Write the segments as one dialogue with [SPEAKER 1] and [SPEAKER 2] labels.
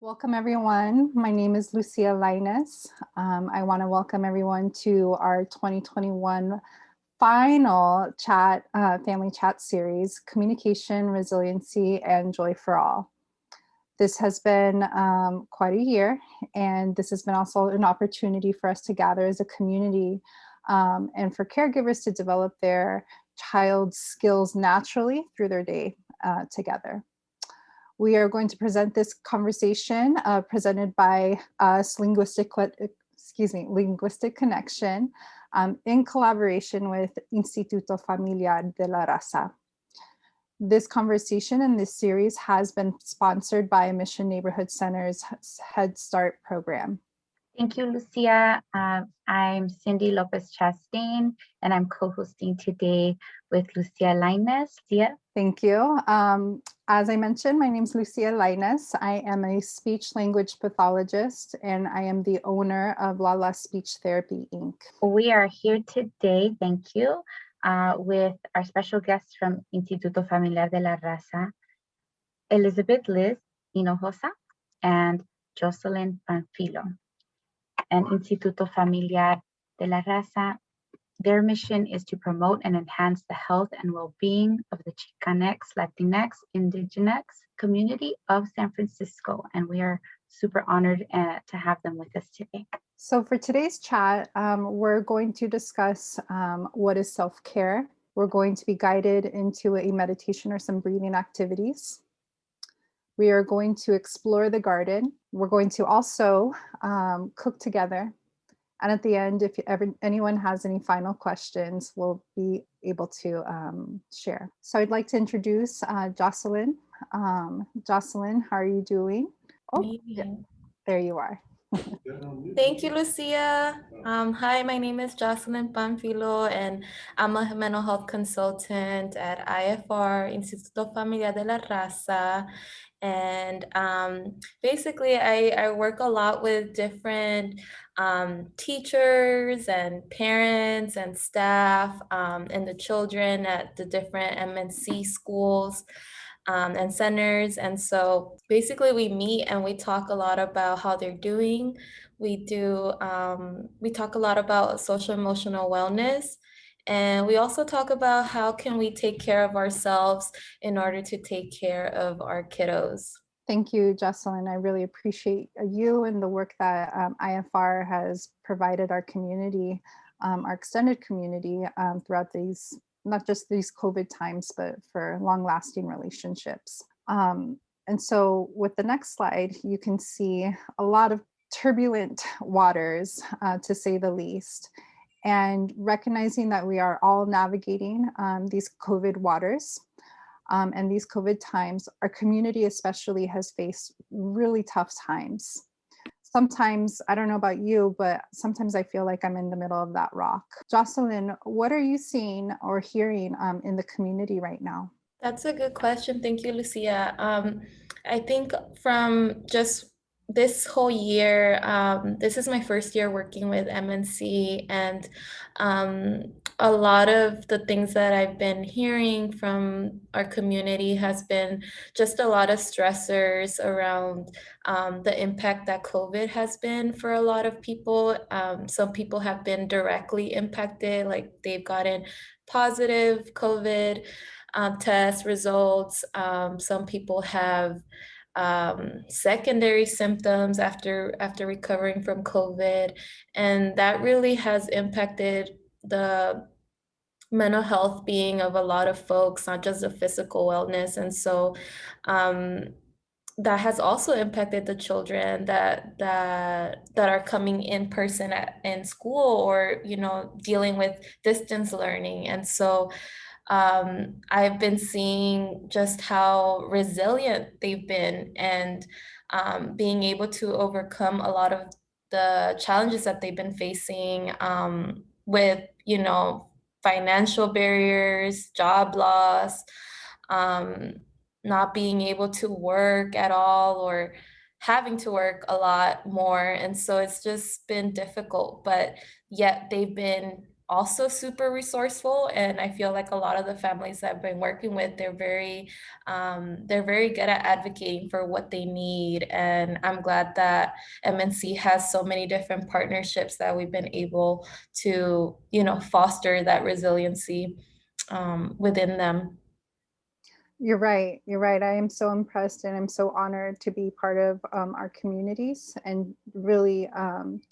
[SPEAKER 1] Welcome, everyone. My name is Lucia Lainez. I want to welcome everyone to our 2021 final family chat series, Communication, Resiliency, and Joy for All. This has been quite a year, and this has been also an opportunity for us to gather as a community and for caregivers to develop their child's skills naturally through their day together. We are going to present this conversation presented by us, Linguistic Connection, in collaboration with Instituto Familiar de la Raza. This conversation in this series has been sponsored by Mission Neighborhood Center's Head Start program.
[SPEAKER 2] Thank you, Lucia. I'm Cindy López-Chastain, and I'm co-hosting today with Lucia Lainez. Lucia.
[SPEAKER 1] Thank you. As I mentioned, my name is Lucia Lainez. I am a speech language pathologist, and I am the owner of Lala Speech Therapy, Inc.
[SPEAKER 2] We are here today, thank you, with our special guests from Instituto Familiar de la Raza, Elizabeth Liz Hinojosa and Jocelyn Panfilo. And Instituto Familiar de la Raza, their mission is to promote and enhance the health and well-being of the Chicanx, Latinx, Indigenous community of San Francisco. And we are super honored to have them with us today.
[SPEAKER 1] So for today's chat, we're going to discuss what is self-care. We're going to be guided into a meditation or some breathing activities. We are going to explore the garden. We're going to also cook together. And at the end, if anyone has any final questions, we'll be able to share. So I'd like to introduce Jocelyn. Jocelyn, how are you doing?
[SPEAKER 3] Oh, yeah,
[SPEAKER 1] there you are.
[SPEAKER 3] Thank you, Lucia. Hi, my name is Jocelyn Panfilo, and I'm a mental health consultant at IFR, Instituto Familiar de la Raza. And basically, I work a lot with different teachers and parents and staff and the children at the different MNC schools and centers. And so basically we meet and we talk a lot about how they're doing. We talk a lot about social emotional wellness. And we also talk about how can we take care of ourselves in order to take care of our kiddos.
[SPEAKER 1] Thank you, Jocelyn. I really appreciate you and the work that IFR has provided our community, our extended community throughout these, not just these COVID times, but for long-lasting relationships. And so with the next slide, you can see a lot of turbulent waters, to say the least, and recognizing that we are all navigating these COVID waters. And these COVID times, our community especially has faced really tough times. Sometimes, I don't know about you, but sometimes I feel like I'm in the middle of that rock. Jocelyn, what are you seeing or hearing in the community right now?
[SPEAKER 3] That's a good question. Thank you, Lucia. I think from just this whole year, this is my first year working with MNC, and a lot of the things that I've been hearing from our community has been just a lot of stressors around the impact that COVID has been for a lot of people. Some people have been directly impacted, like they've gotten positive COVID test results. Some people have secondary symptoms after recovering from COVID, and that really has impacted the mental health being of a lot of folks, not just the physical wellness. And so that has also impacted the children that are coming in person in school, or dealing with distance learning. And so I've been seeing just how resilient they've been, and being able to overcome a lot of the challenges that they've been facing with, financial barriers, job loss, not being able to work at all, or having to work a lot more. And so it's just been difficult, but yet they've been also super resourceful, and I feel like a lot of the families I've been working with, they're very good at advocating for what they need. And I'm glad that MNC has so many different partnerships that we've been able to, foster that resiliency within them.
[SPEAKER 1] You're right. You're right. I am so impressed and I'm so honored to be part of our communities and really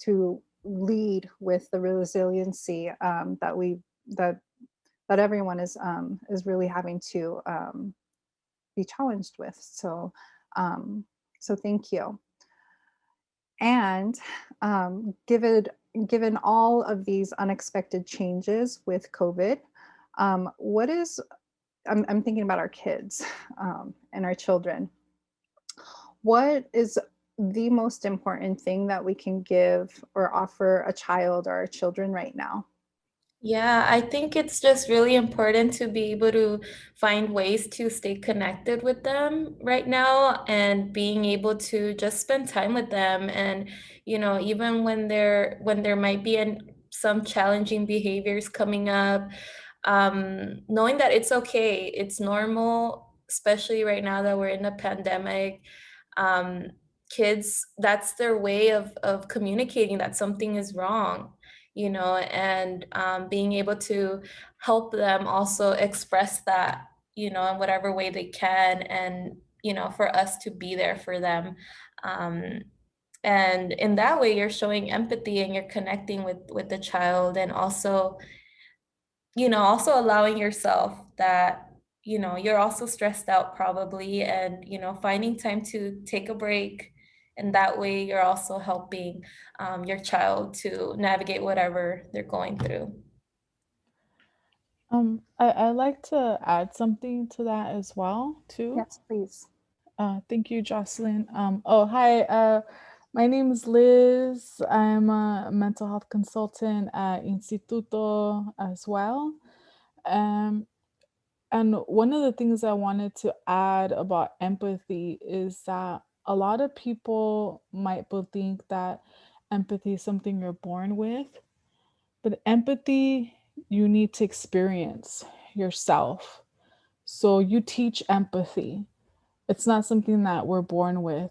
[SPEAKER 1] to lead with the resiliency that that everyone is really having to be challenged with. Um, so thank you. And given all of these unexpected changes with COVID, what is I'm thinking about our kids and our children. What is the most important thing that we can give or offer a child or our children right now?
[SPEAKER 3] Yeah, I think it's just really important to be able to find ways to stay connected with them right now, and being able to just spend time with them. And, even when there might be some challenging behaviors coming up, knowing that it's okay, it's normal, especially right now that we're in a pandemic. Um, Kids, that's their way of communicating that something is wrong, and being able to help them also express that, in whatever way they can, and, for us to be there for them. Um, and in that way, you're showing empathy and you're connecting with the child, and also, also allowing yourself that, you're also stressed out probably, and, finding time to take a break. And that way you're also helping your child to navigate whatever they're going through.
[SPEAKER 4] I like to add something to that as well, too.
[SPEAKER 1] Yes, please.
[SPEAKER 4] Thank you, Jocelyn. Oh, hi. My name is Liz. I'm a mental health consultant at Instituto as well. Um, and one of the things I wanted to add about empathy is that a lot of people might think that empathy is something you're born with, but empathy you need to experience yourself. So you teach empathy. It's not something that we're born with.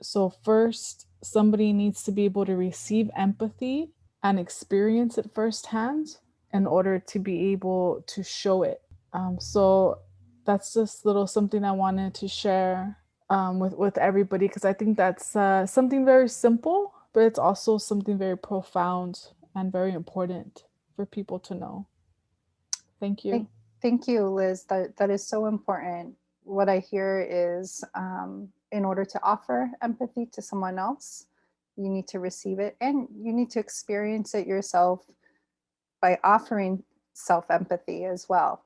[SPEAKER 4] So, first, somebody needs to be able to receive empathy and experience it firsthand in order to be able to show it. So, that's just little something I wanted to share with everybody, because I think that's something very simple, but it's also something very profound and very important for people to know. Thank you.
[SPEAKER 1] Thank you, Liz. That is so important. What I hear is in order to offer empathy to someone else, you need to receive it and you need to experience it yourself by offering self-empathy as well.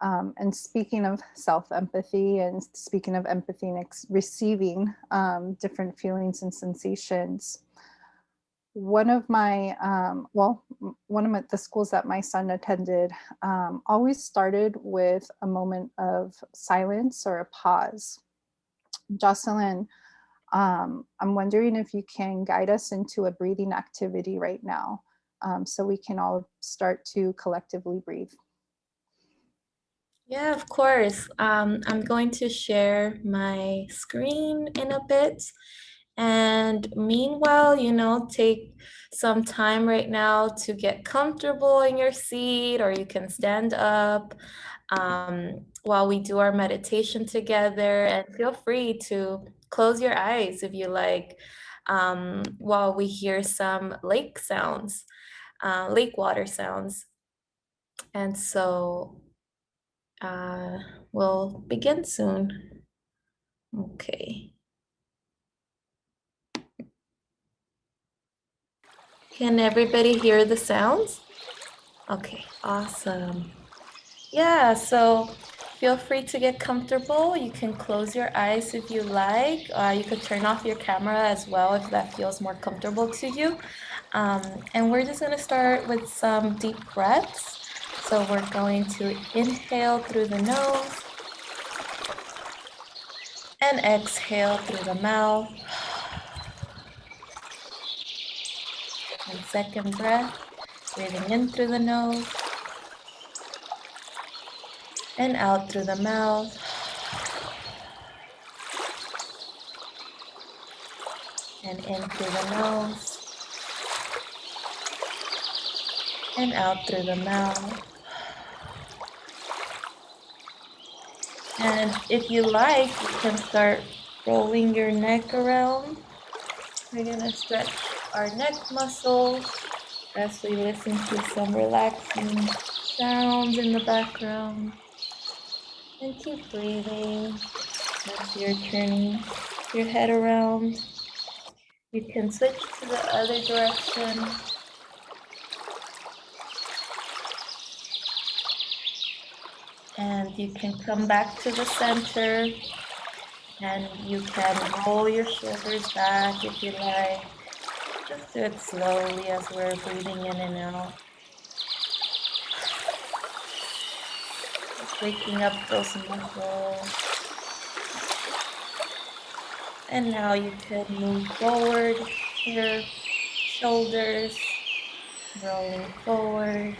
[SPEAKER 1] And speaking of self-empathy and speaking of empathy and receiving different feelings and sensations, one of the schools that my son attended always started with a moment of silence or a pause. Jocelyn, I'm wondering if you can guide us into a breathing activity right now, so we can all start to collectively breathe.
[SPEAKER 3] Yeah, of course. I'm going to share my screen in a bit. And meanwhile, take some time right now to get comfortable in your seat, or you can stand up while we do our meditation together. And feel free to close your eyes if you like, while we hear some lake sounds, lake water sounds. And so we'll begin soon. Okay. Can everybody hear the sounds? Okay, awesome. Yeah, so feel free to get comfortable. You can close your eyes if you like. You could turn off your camera as well if that feels more comfortable to you. And we're just gonna start with some deep breaths. So we're going to inhale through the nose and exhale through the mouth. And second breath, Breathing in through the nose and out through the mouth. And in through the nose and out through the mouth. And if you like, you can start rolling your neck around. We're gonna stretch our neck muscles as we listen to some relaxing sounds in the background. And keep breathing as you're turning your head around. You can switch to the other direction. And you can come back to the center, and you can roll your shoulders back if you like. Just do it slowly as we're breathing in and out. Just waking up those muscles. And now you can move forward your shoulders, rolling forward.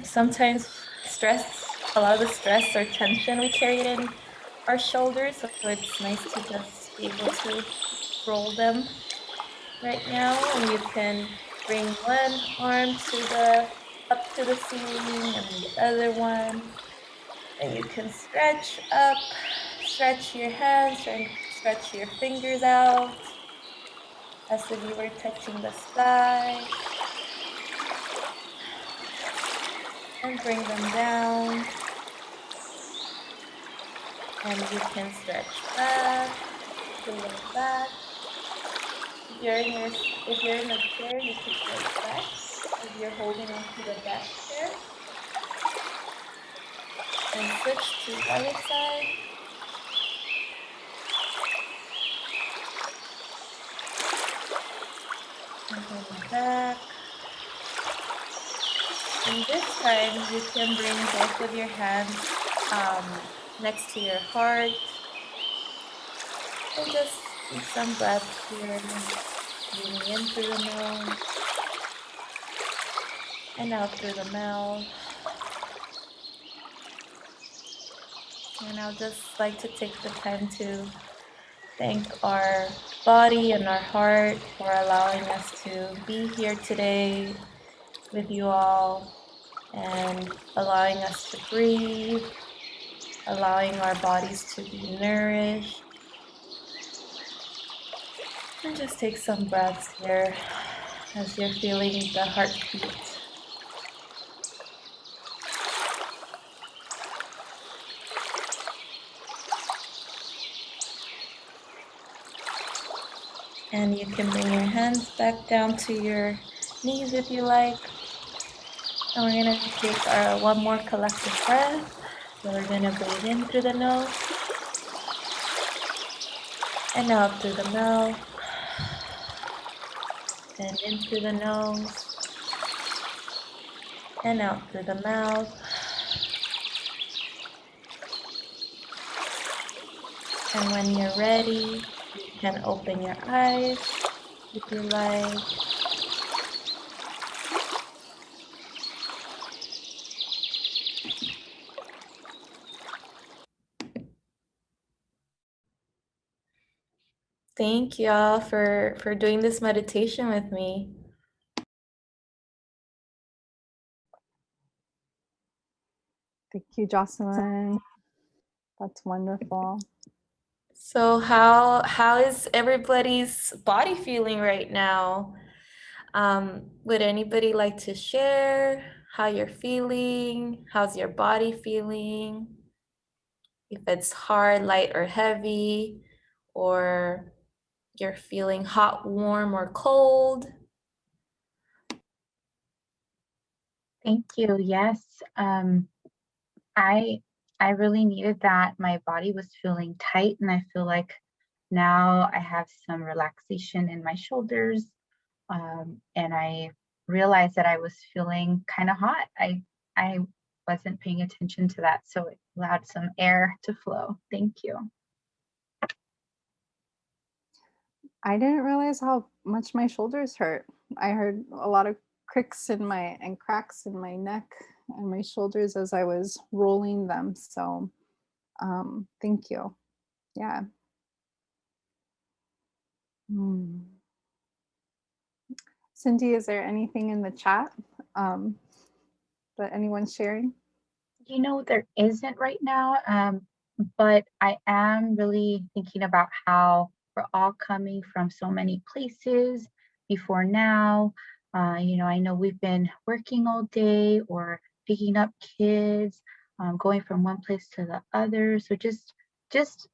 [SPEAKER 3] Sometimes a lot of the stress or tension we carry it in our shoulders, so it's nice to just be able to roll them right now. And you can bring one arm up to the ceiling and the other one. And you can stretch up, stretch your hands, stretch your fingers out as if you were touching the sky. And bring them down. And you can stretch back, to the back. If you're in a chair, you can stretch back. If you're holding onto the back chair. And switch to the other side. And then back. And this time, you can bring both of your hands next to your heart. And just take some breaths here. Breathing in through the nose. And out through the mouth. And I'll just like to take the time to thank our body and our heart for allowing us to be here today with you all and allowing us to breathe, allowing our bodies to be nourished. And just take some breaths here as you're feeling the heartbeat. And you can bring your hands back down to your knees if you like. And we're gonna take our one more collective breath. So we're gonna breathe in through the nose and out through the mouth. And in through the nose and out through the mouth. And when you're ready, you can open your eyes if you like. Thank y'all for doing this meditation with me.
[SPEAKER 1] Thank you, Jocelyn. That's wonderful.
[SPEAKER 3] So how is everybody's body feeling right now? Would anybody like to share how you're feeling? How's your body feeling? If it's hard, light, or heavy, or you're feeling hot, warm, or cold?
[SPEAKER 2] Thank you. Yes, I really needed that. My body was feeling tight, and I feel like now I have some relaxation in my shoulders. And I realized that I was feeling kind of hot. I wasn't paying attention to that, so it allowed some air to flow. Thank you.
[SPEAKER 1] I didn't realize how much my shoulders hurt. I heard a lot of cracks in my and cracks in my neck and my shoulders as I was rolling them. So thank you. Yeah. Hmm. Cindy, is there anything in the chat that anyone's sharing?
[SPEAKER 2] You know, there isn't right now, but I am really thinking about how we're all coming from so many places before now. You know, I know we've been working all day or picking up kids, going from one place to the other. So just just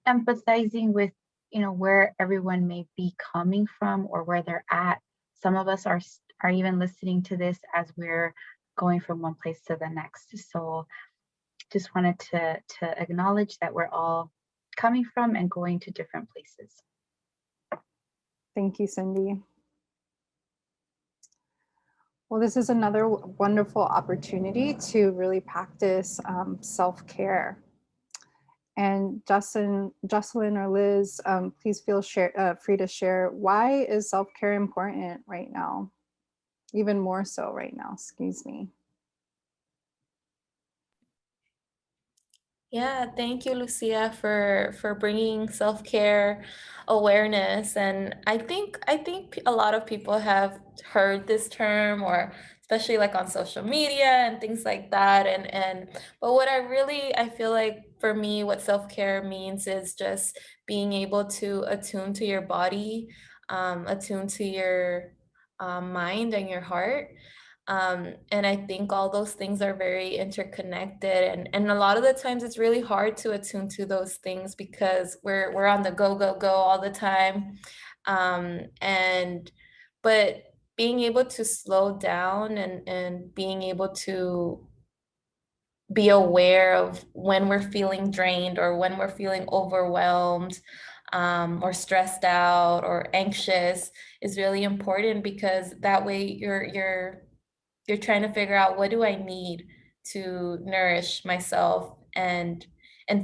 [SPEAKER 2] empathizing with, you know, where everyone may be coming from or where they're at. Some of us are even listening to this as we're going from one place to the next. So just wanted to acknowledge that we're all coming from and going to different places.
[SPEAKER 1] Thank you, Cindy. Well, this is another wonderful opportunity to really practice self-care. And Jocelyn or Liz, please feel free to share, why is self-care important right now? Even more so right now, excuse me.
[SPEAKER 3] Yeah, thank you, Lucia, for bringing self-care awareness. And I think a lot of people have heard this term, or especially like on social media and things like that. And but what I feel like for me, what self-care means is just being able to attune to your body, attune to your mind and your heart. And I think all those things are very interconnected. And a lot of the times it's really hard to attune to those things because we're on the go, go, go all the time. And but being able to slow down and being able to be aware of when we're feeling drained or when we're feeling overwhelmed, or stressed out or anxious is really important, because that way you're trying to figure out, what do I need to nourish myself and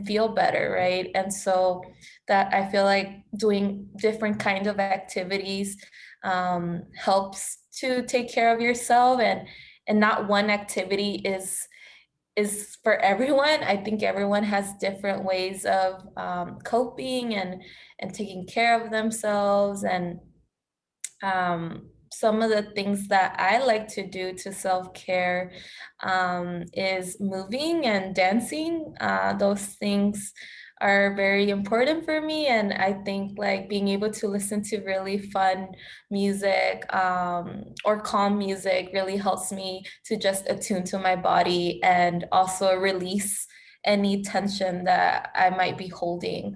[SPEAKER 3] feel better, right? And so that, I feel like doing different kinds of activities helps to take care of yourself, and not one activity is for everyone. I think everyone has different ways of coping and taking care of themselves. And some of the things that I like to do to self-care is moving and dancing. Those things are very important for me. And I think like being able to listen to really fun music or calm music really helps me to just attune to my body and also release any tension that I might be holding.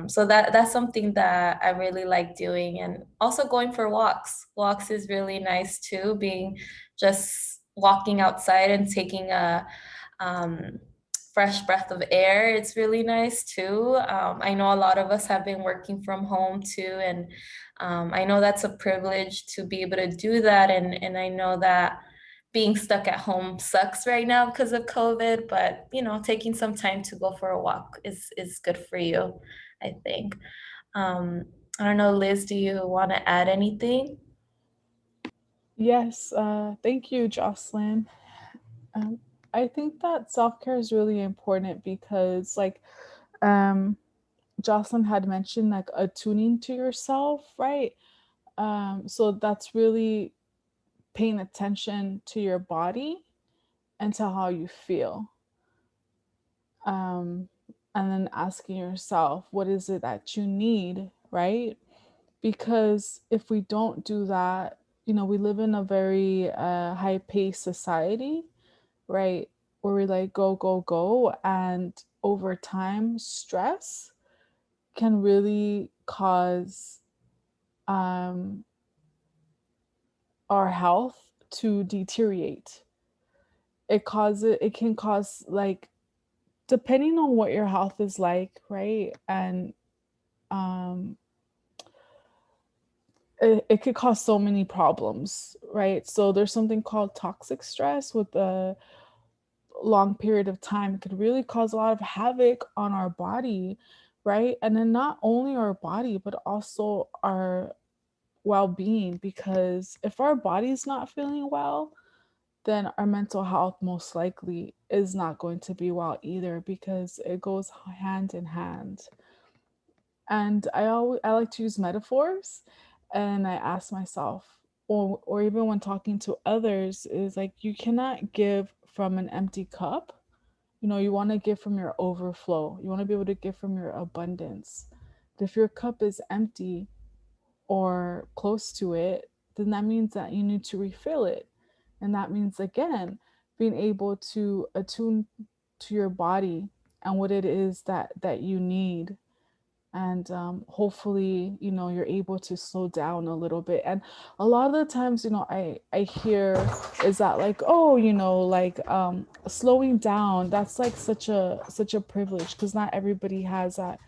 [SPEAKER 3] So that's something that I really like doing. And also going for walks. Walks is really nice too, being just walking outside and taking a fresh breath of air. It's really nice too. I know a lot of us have been working from home too, and I know that's a privilege to be able to do that. And I know that being stuck at home sucks right now because of COVID, but you know, taking some time to go for a walk is good for you, I think. I don't know, Liz, do you want to add anything?
[SPEAKER 4] Yes, thank you, Jocelyn. Um, I think that self care is really important because, like, um, Jocelyn had mentioned, like attuning to yourself, right? So that's really paying attention to your body and to how you feel. Um, and then asking yourself, what is it that you need, right? Because if we don't do that, you know, we live in a very high paced society, right? Where we like go, go, go. And over time, stress can really cause um, our health to deteriorate. It can cause, like, depending on what your health is like, right? And um, it could cause so many problems, right? So there's something called toxic stress with a long period of time. It could really cause a lot of havoc on our body, right? And then not only our body, but also our well-being, because if our body's not feeling well, then our mental health most likely is not going to be well either, because it goes hand in hand. And I like to use metaphors, and I ask myself, or even when talking to others, is like, you cannot give from an empty cup. You know, you want to give from your overflow. You want to be able to give from your abundance. But if your cup is empty or close to it, then that means that you need to refill it. And that means, again, being able to attune to your body and what it is that you need. And hopefully, you know, you're able to slow down a little bit. And a lot of the times, you know, I hear is that, like, oh, you know, like slowing down, that's like such a privilege, because not everybody has that.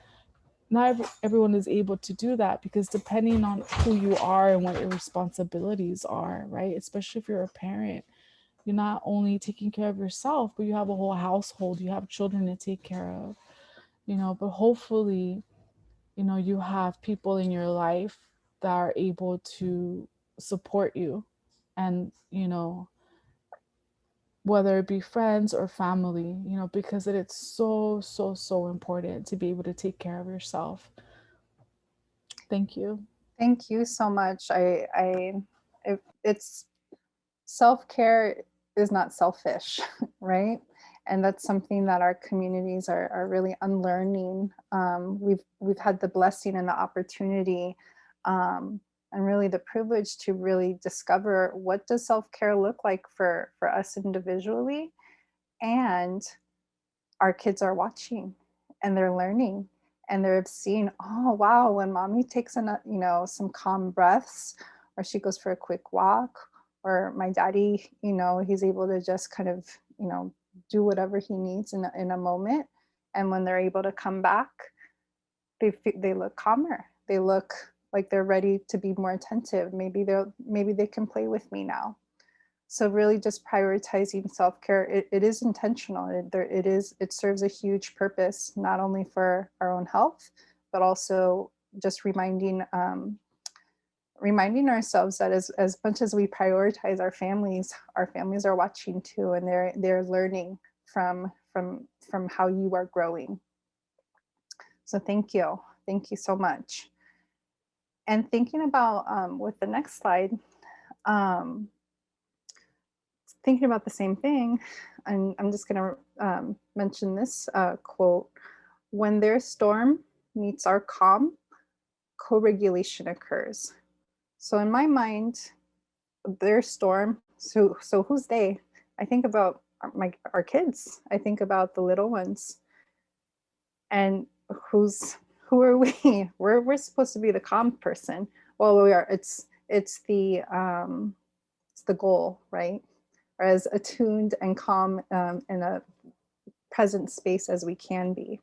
[SPEAKER 4] Not everyone is able to do that, because depending on who you are and what your responsibilities are, right? Especially if you're a parent, you're not only taking care of yourself, but you have a whole household, you have children to take care of, you know. But hopefully, you know, you have people in your life that are able to support you, and, you know, whether it be friends or family, you know, because it's so important to be able to take care of yourself. Thank you.
[SPEAKER 1] Thank you so much. It's self-care is not selfish, right? And that's something that our communities are really unlearning. We've had the blessing and the opportunity, and really the privilege to really discover, what does self-care look like for us individually, and our kids are watching and they're learning, and they're seeing, oh wow, when mommy takes some calm breaths, or she goes for a quick walk, or my daddy, he's able to just kind of, do whatever he needs in a moment. And when they're able to come back, they look calmer. They look like they're ready to be more attentive. Maybe they can play with me now. So really just prioritizing self-care, it is intentional. It serves a huge purpose, not only for our own health, but also just reminding ourselves that as much as we prioritize our families are watching too, and they're learning from how you are growing. So thank you so much. And thinking about with the next slide, thinking about the same thing, and I'm just going to mention this quote: "When their storm meets our calm, co-regulation occurs." So in my mind, their storm. So who's they? I think about our kids. I think about the little ones, and who are we? We're supposed to be the calm person. Well, we are. It's the goal, right? Or as attuned and calm in a present space as we can be.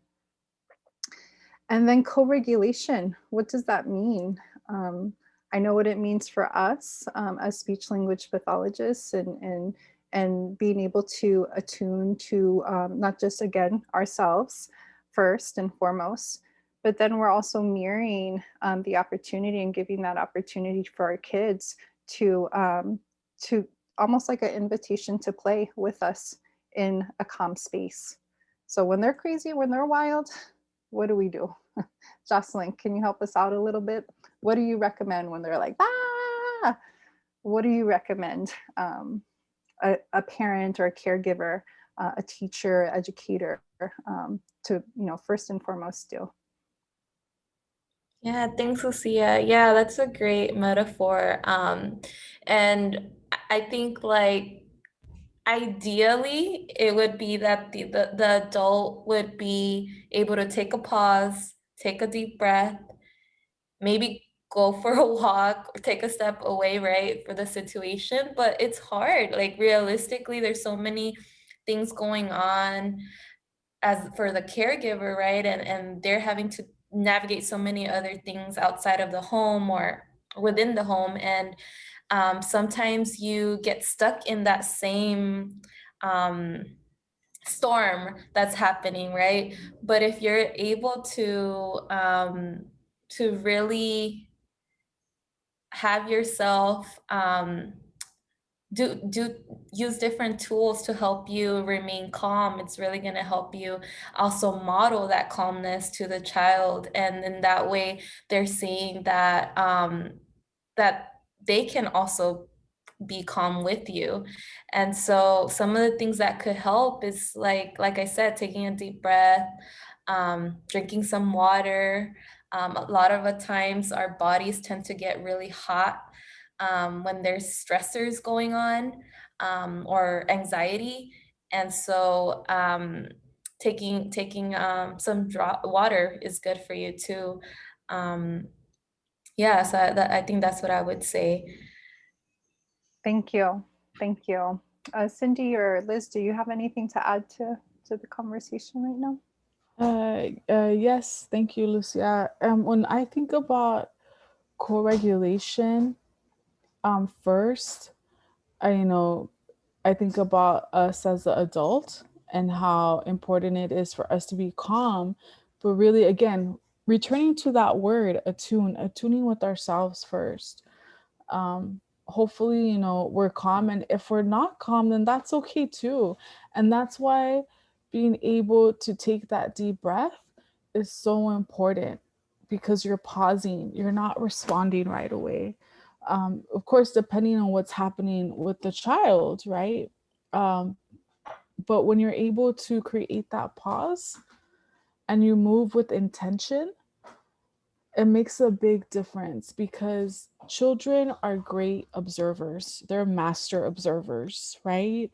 [SPEAKER 1] And then co-regulation, what does that mean? I know what it means for us as speech language pathologists, and being able to attune to not just, again, ourselves first and foremost, but then we're also mirroring the opportunity and giving that opportunity for our kids to almost like an invitation to play with us in a calm space. So when they're crazy, when they're wild, what do we do? Jocelyn, can you help us out a little bit? What do you recommend when they're like, ah? What do you recommend a parent or a caregiver, a teacher, educator to, first and foremost do?
[SPEAKER 3] Yeah, thanks, Lucia. Yeah, that's a great metaphor. And I think, like, ideally, it would be that the adult would be able to take a pause, take a deep breath, maybe go for a walk or take a step away, right, for the situation. But it's hard. Like, realistically, there's so many things going on as for the caregiver, right? And they're having to navigate so many other things outside of the home or within the home. And sometimes you get stuck in that same storm that's happening, right? But if you're able to really have yourself use different tools to help you remain calm. It's really going to help you also model that calmness to the child, and then that way they're seeing that that they can also be calm with you. And so some of the things that could help is like I said, taking a deep breath, drinking some water. A lot of the times our bodies tend to get really hot when there's stressors going on, or anxiety. And so taking some water is good for you too. Yeah, so I think that's what I would say.
[SPEAKER 1] Thank you. Thank you. Cindy or Liz, do you have anything to add to the conversation right now?
[SPEAKER 4] Yes, thank you, Lucia. When I think about co-regulation, first, I think about us as an adult and how important it is for us to be calm, but really, again, returning to that word, attuning with ourselves first. Hopefully, we're calm, and if we're not calm, then that's okay too. And that's why being able to take that deep breath is so important, because you're pausing, you're not responding right away. Of course, depending on what's happening with the child, right? um, but when you're able to create that pause and you move with intention, it makes a big difference, because children are great observers. They're master observers, right?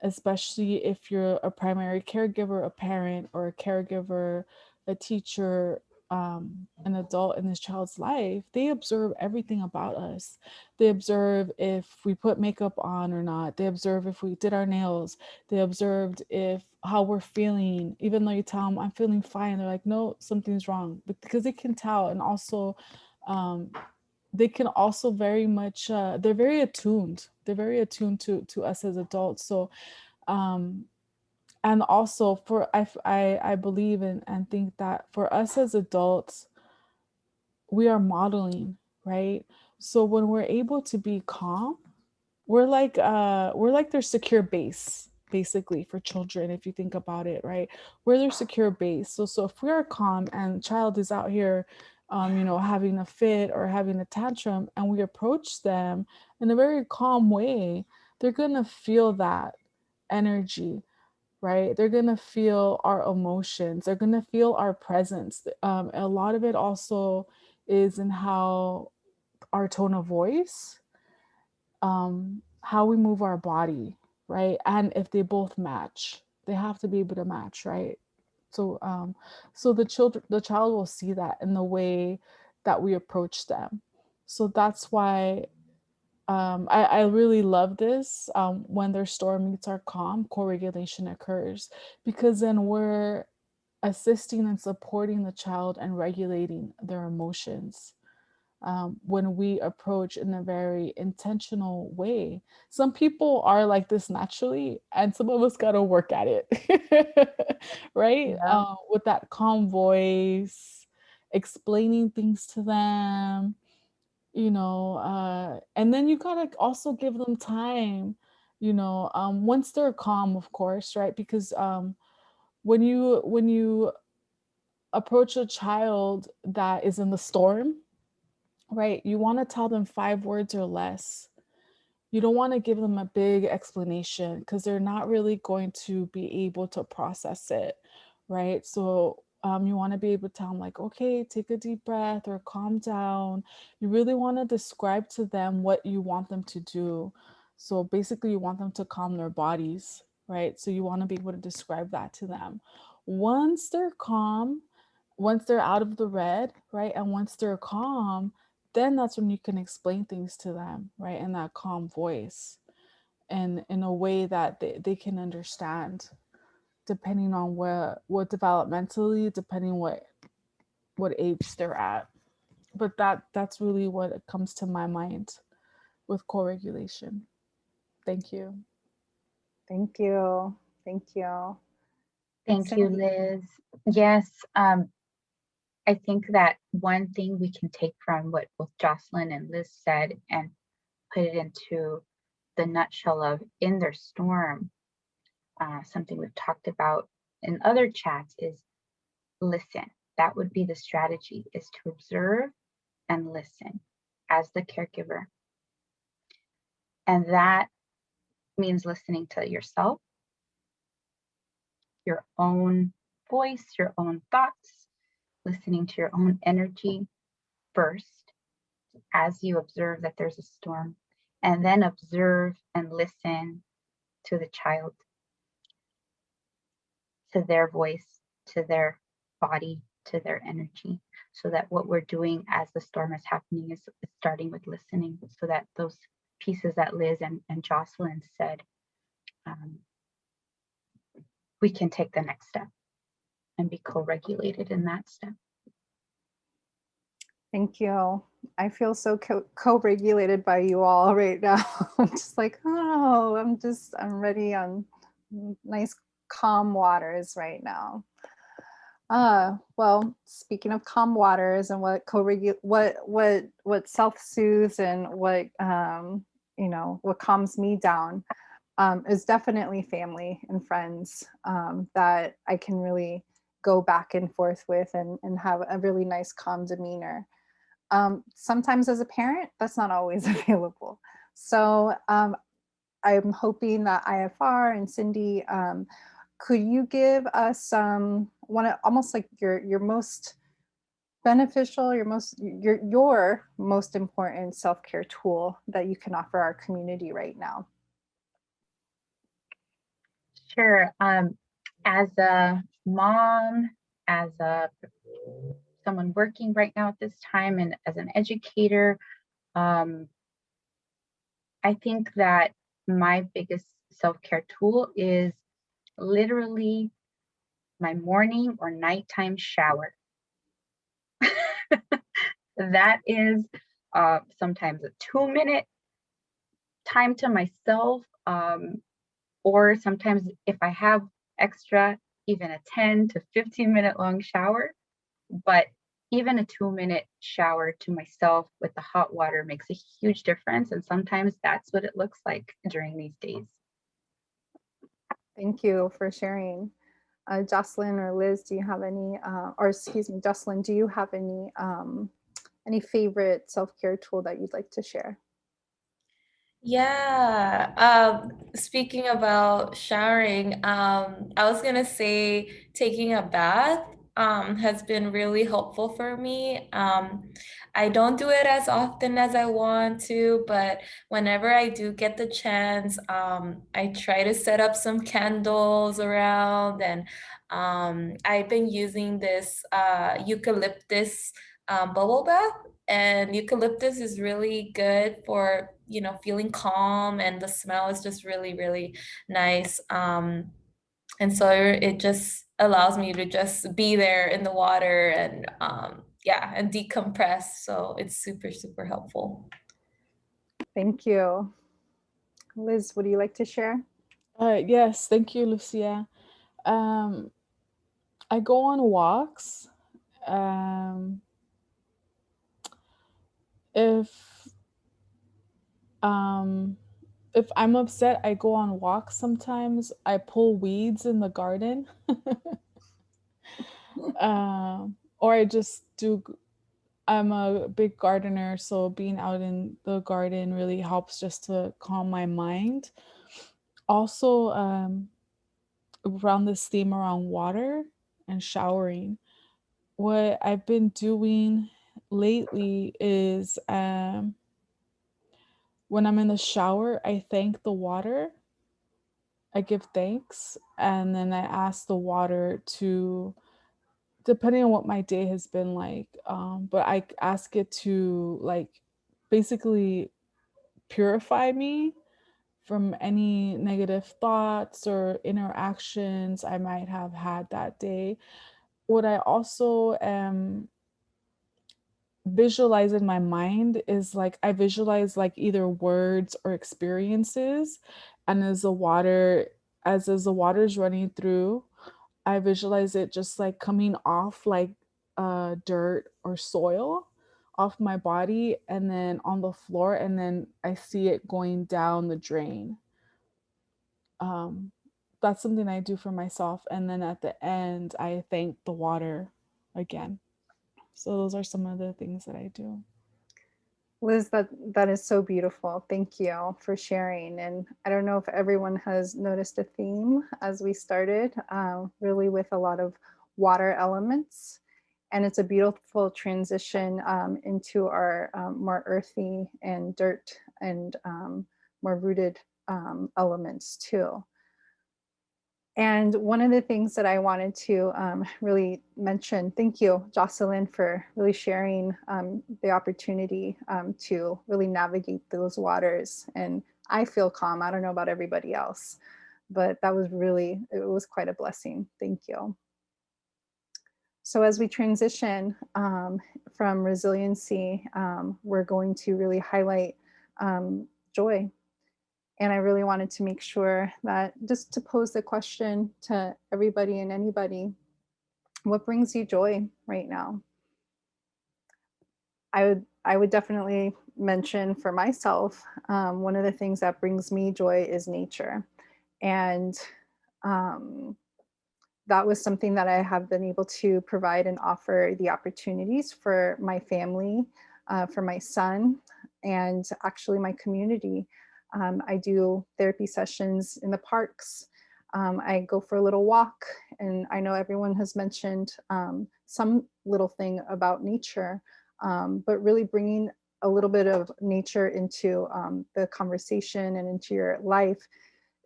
[SPEAKER 4] Especially if you're a primary caregiver, a parent, or a caregiver, a teacher, an adult in this child's life. They observe everything about us. They observe if we put makeup on or not. They observe if we did our nails. They observed if how we're feeling. Even though you tell them I'm feeling fine, they're like, no, something's wrong. But because they can tell, and also they can also very much they're very attuned to us as adults. So and also for I believe and think that for us as adults, we are modeling, right? So when we're able to be calm, we're like their secure base, basically, for children. If you think about it, right, we're their secure base. So if we are calm and child is out here having a fit or having a tantrum, and we approach them in a very calm way, they're gonna feel that energy, right? They're gonna feel our emotions, they're gonna feel our presence. A lot of it also is in how our tone of voice, how we move our body, right? And if they both match, they have to be able to match, right? So the child will see that in the way that we approach them. So that's why I really love this. When their storm meets our calm, co-regulation occurs, because then we're assisting and supporting the child and regulating their emotions. When we approach in a very intentional way. Some people are like this naturally, and some of us got to work at it, right?
[SPEAKER 2] Yeah.
[SPEAKER 4] With that calm voice, explaining things to them, and then you got to also give them time, once they're calm, of course, right? Because when you approach a child that is in the storm, right? You want to tell them 5 words or less. You don't want to give them a big explanation, because they're not really going to be able to process it, right? So you want to be able to tell them, like, okay, take a deep breath or calm down. You really want to describe to them what you want them to do. So basically, you want them to calm their bodies, right? So you want to be able to describe that to them. Once they're calm, once they're out of the red, right? And once they're calm, then that's when you can explain things to them, right? In that calm voice and in a way that they can understand, depending on what developmentally, depending what age they're at. But that's really what comes to my mind with co-regulation. Thank you.
[SPEAKER 1] Thank you. Thank you.
[SPEAKER 2] Thank you,
[SPEAKER 1] Cindy.
[SPEAKER 2] Liz. Yes, I think that one thing we can take from what both Jocelyn and Liz said and put it into the nutshell of in their storm, something we've talked about in other chats is listen. That would be the strategy, is to observe and listen as the caregiver. And that means listening to yourself, your own voice, your own thoughts, listening to your own energy first as you observe that there's a storm, and then observe and listen to the child, to their voice, to their body, to their energy, so that what we're doing as the storm is happening is starting with listening, so that those pieces that Liz and Jocelyn said, we can take the next step and be co-regulated in that step.
[SPEAKER 1] Thank you. I feel so co-regulated by you all right now. I'm just like, oh, I'm ready on nice calm waters right now. Well, speaking of calm waters and what what self-soothes and what what calms me down is definitely family and friends that I can really go back and forth with and have a really nice calm demeanor. Sometimes as a parent, that's not always available. So I'm hoping that IFR and Cindy, could you give us almost like your most beneficial, your most important self-care tool that you can offer our community right now?
[SPEAKER 2] Sure. As a mom, as someone working right now at this time, and as an educator, I think that my biggest self-care tool is literally my morning or nighttime shower. That is sometimes a 2-minute time to myself, or sometimes if I have extra, even a 10 to 15-minute long shower. But even a 2-minute shower to myself with the hot water makes a huge difference. And sometimes that's what it looks like during these days.
[SPEAKER 1] Thank you for sharing. Jocelyn or Liz, do you have any, or excuse me, Jocelyn, do you have any favorite self-care tool that you'd like to share?
[SPEAKER 3] Yeah. Speaking about showering, I was gonna say taking a bath has been really helpful for me. I don't do it as often as I want to, but whenever I do get the chance, I try to set up some candles around, and I've been using this eucalyptus bubble bath. And eucalyptus is really good for, feeling calm, and the smell is just really, really nice. And so it just allows me to just be there in the water and and decompress. So it's super, super helpful.
[SPEAKER 1] Thank you. Liz, would you like to share?
[SPEAKER 4] Yes, thank you, Lucia. I go on walks. Um, if um, if I'm upset, I go on walks sometimes. I pull weeds in the garden. Or I just do. I'm a big gardener, so being out in the garden really helps just to calm my mind. Also, around this theme around water and showering, what I've been doing lately is when I'm in the shower, I thank the water. I give thanks, and then I ask the water to, depending on what my day has been like, but I ask it to like basically purify me from any negative thoughts or interactions I might have had that day. What I also visualize in my mind is like I visualize like either words or experiences, and as the water's running through, I visualize it just like coming off like dirt or soil off my body and then on the floor, and then I see it going down the drain. um, that's something I do for myself, and then at the end I thank the water again. So those are some of the things that I do.
[SPEAKER 1] Liz, that is so beautiful. Thank you for sharing. And I don't know if everyone has noticed a theme as we started, really with a lot of water elements. And it's a beautiful transition into our more earthy and dirt and more rooted elements too. And one of the things that I wanted to really mention, thank you, Jocelyn, for really sharing the opportunity to really navigate those waters. And I feel calm. I don't know about everybody else, but that was really, it was quite a blessing. Thank you. So as we transition from resiliency, we're going to really highlight joy. And I really wanted to make sure that just to pose the question to everybody and anybody, what brings you joy right now? I would definitely mention for myself, one of the things that brings me joy is nature. And that was something that I have been able to provide and offer the opportunities for my family, for my son, and actually my community. I do therapy sessions in the parks. I go for a little walk, and I know everyone has mentioned some little thing about nature, but really bringing a little bit of nature into the conversation and into your life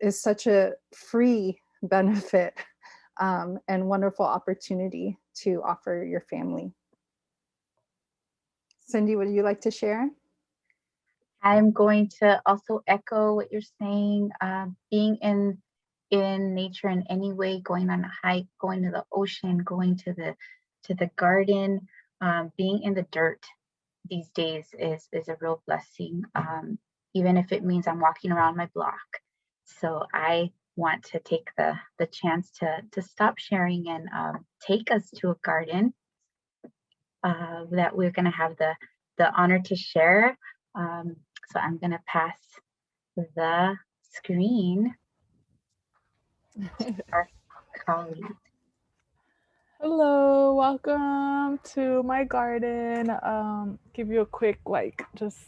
[SPEAKER 1] is such a free benefit and wonderful opportunity to offer your family. Cindy, would you like to share?
[SPEAKER 2] I'm going to also echo what you're saying. Being in nature in any way, going on a hike, going to the ocean, going to the garden, being in the dirt these days is a real blessing. Even if it means I'm walking around my block. So I want to take the chance to stop sharing and take us to a garden that we're going to have the honor to share. So I'm going to pass the screen to our colleague.
[SPEAKER 4] Hello, welcome to my garden. Give you a quick just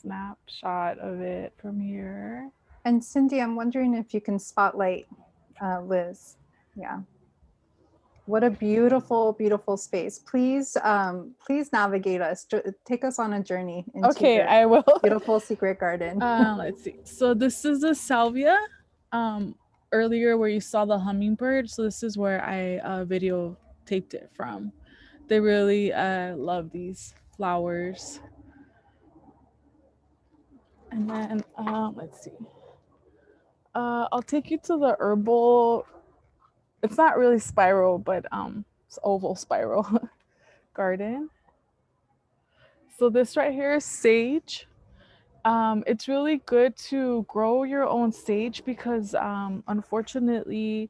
[SPEAKER 4] snapshot of it from here.
[SPEAKER 1] And Cindy, I'm wondering if you can spotlight Liz. Yeah. What a beautiful, beautiful space. Please, please navigate us. Take us on a journey into
[SPEAKER 4] Okay, I will.
[SPEAKER 1] Beautiful secret garden.
[SPEAKER 4] Let's see. So this is the salvia. Earlier where you saw the hummingbird. So this is where I videotaped it from. They really love these flowers. And then let's see. I'll take you to the herbal. It's not really spiral, but it's oval spiral garden. So this right here is sage. It's really good to grow your own sage because unfortunately,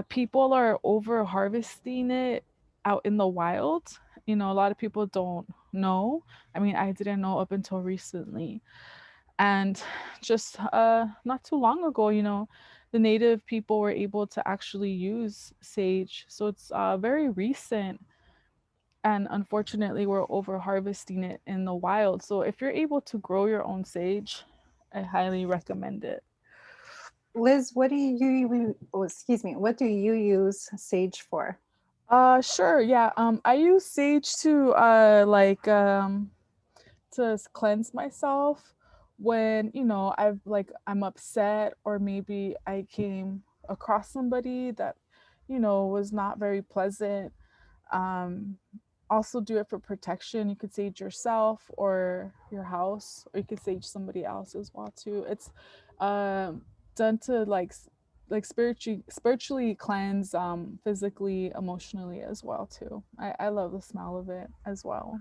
[SPEAKER 4] people are over harvesting it out in the wild. You know, a lot of people don't know. I mean, I didn't know up until recently. And just not too long ago, you know, the native people were able to actually use sage. So it's very recent. And unfortunately, we're over harvesting it in the wild. So if you're able to grow your own sage, I highly recommend it.
[SPEAKER 1] Liz, what do you, excuse me, what do you use sage for?
[SPEAKER 4] Sure, yeah. I use sage to to cleanse myself when, you know, I'm upset, or maybe I came across somebody that, you know, was not very pleasant. Um, Also do it for protection. You could sage yourself or your house, or you could sage somebody else as well too. It's done to spiritually cleanse, physically, emotionally as well too. I love the smell of it as well.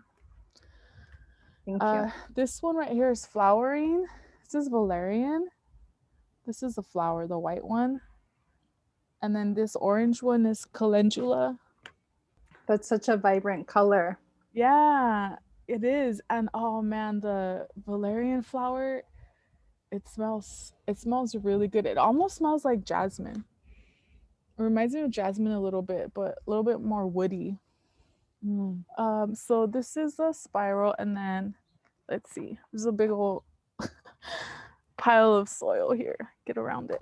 [SPEAKER 1] Thank you.
[SPEAKER 4] This one right here is flowering. This is valerian. This is the flower, the white one. And then this orange one is calendula.
[SPEAKER 1] That's such a vibrant color.
[SPEAKER 4] Yeah, it is. And oh man, the valerian flower, it smells really good. It almost smells like jasmine. It reminds me of jasmine a little bit, but a little bit more woody. So this is a spiral, and then let's see, there's a big old pile of soil here. Get around it.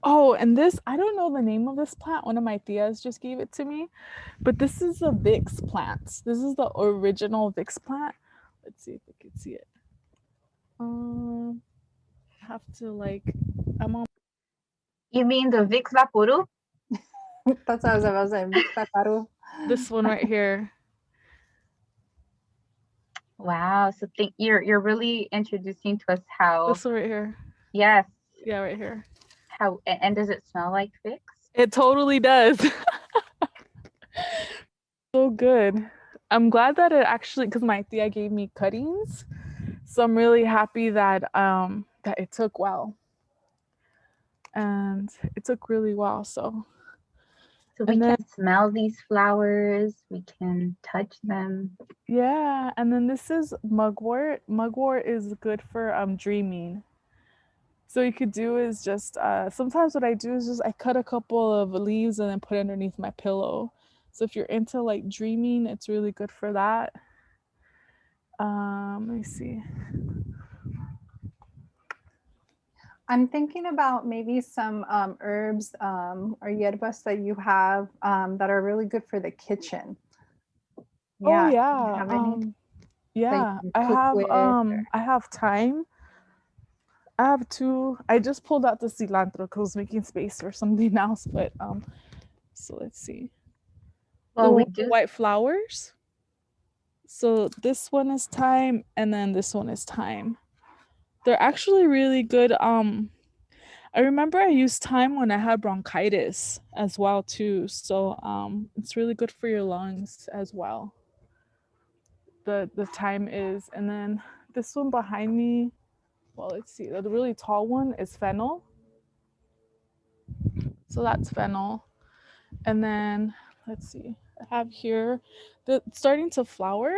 [SPEAKER 4] Oh, and this, I don't know the name of this plant. One of my tias just gave it to me, but this is a Vix plant. This is the original Vix plant. Let's see if I can see it. I have to like, I'm on.
[SPEAKER 2] You mean the Vicks Vaporub?
[SPEAKER 1] That's what I was about to say. Victacaru.
[SPEAKER 4] This one right here.
[SPEAKER 2] Wow. So you're really introducing to us how.
[SPEAKER 4] This one right here.
[SPEAKER 2] Yes.
[SPEAKER 4] Yeah, right here.
[SPEAKER 2] How and does it smell like Vicks?
[SPEAKER 4] It totally does. So good. I'm glad that it actually, because my tia gave me cuttings, so I'm really happy that that it took well, and it took really well. So
[SPEAKER 2] we can smell these flowers. We can touch them.
[SPEAKER 4] Yeah, and then this is mugwort. Mugwort is good for dreaming. So you could do is just sometimes what I do is just I cut a couple of leaves and then put it underneath my pillow. So if you're into like dreaming, it's really good for that. Let me see.
[SPEAKER 1] I'm thinking about maybe some herbs or hierbas that you have that are really good for the kitchen.
[SPEAKER 4] Yeah. Oh
[SPEAKER 1] Do you
[SPEAKER 4] yeah.
[SPEAKER 1] have any
[SPEAKER 4] Yeah,
[SPEAKER 1] that you
[SPEAKER 4] I
[SPEAKER 1] cook
[SPEAKER 4] have
[SPEAKER 1] with, or-
[SPEAKER 4] I have thyme. I have two. I just pulled out the cilantro because I was making space for something else, but so let's see.
[SPEAKER 2] Well, we
[SPEAKER 4] The
[SPEAKER 2] do.
[SPEAKER 4] white flowers. So this one is thyme, and then this one is thyme. They're actually really good. I remember I used thyme when I had bronchitis as well too. So it's really good for your lungs as well. The thyme is, and then this one behind me, well, let's see, the really tall one is fennel. So that's fennel. And then let's see, I have here the starting to flower.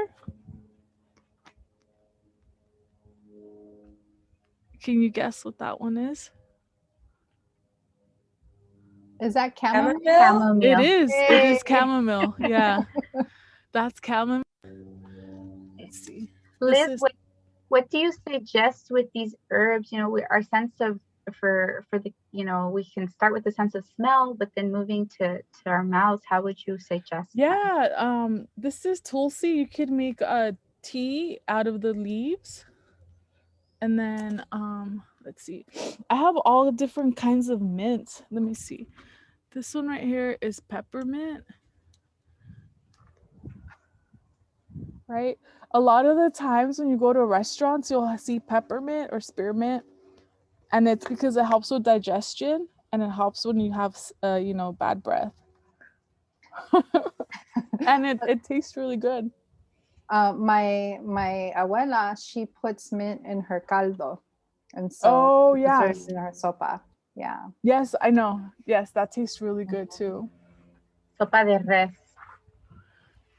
[SPEAKER 4] Can you guess what that one is?
[SPEAKER 1] Is that chamomile?
[SPEAKER 2] Chamomile.
[SPEAKER 4] It is.
[SPEAKER 1] Yay.
[SPEAKER 4] It is chamomile. Yeah. That's chamomile. Let's see.
[SPEAKER 2] Liz, what do you suggest with these herbs? You know, our sense of for the, you know, we can start with the sense of smell, but then moving to our mouths. How would you suggest?
[SPEAKER 4] Yeah, this is tulsi. You could make a tea out of the leaves. And then let's see. I have all different kinds of mint. Let me see. This one right here is peppermint. Right? A lot of the times when you go to restaurants, you'll see peppermint or spearmint, and it's because it helps with digestion and it helps when you have you know, bad breath. And it tastes really good.
[SPEAKER 1] My abuela, she puts mint in her caldo, and so
[SPEAKER 4] Oh
[SPEAKER 1] she puts her
[SPEAKER 4] yes,
[SPEAKER 1] in her sopa. Yeah.
[SPEAKER 4] yes, I know. Yes, that tastes really good too.
[SPEAKER 2] Sopa de res.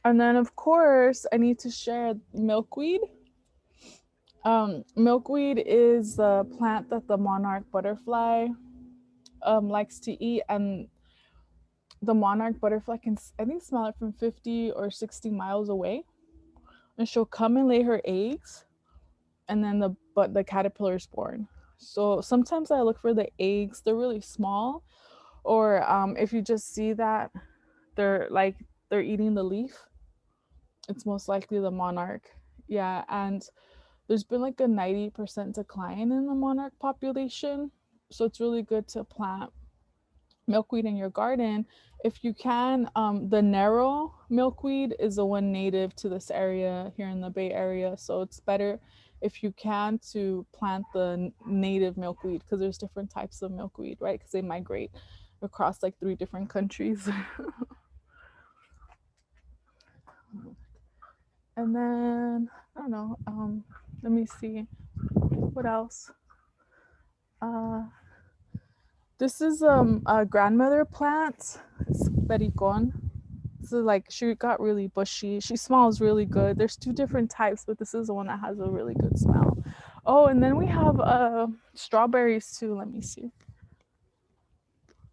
[SPEAKER 4] And then of course I need to share milkweed. Milkweed is the plant that the monarch butterfly likes to eat, and the monarch butterfly can, I think, smell it from 50 or 60 miles away, and she'll come and lay her eggs, and then the caterpillar is born. So sometimes I look for the eggs. They're really small, or if you just see that they're eating the leaf, it's most likely the monarch. Yeah, and there's been like a 90% decline in the monarch population, so it's really good to plant milkweed in your garden if you can. The narrow milkweed is the one native to this area here in the Bay Area, so it's better if you can to plant the native milkweed, because there's different types of milkweed, right? Because they migrate across like 3 different countries. And then I don't know, let me see what else. This is a grandmother plant. It's pericon. So like she got really bushy. She smells really good. There's two different types, but this is the one that has a really good smell. Oh, and then we have strawberries too. Let me see.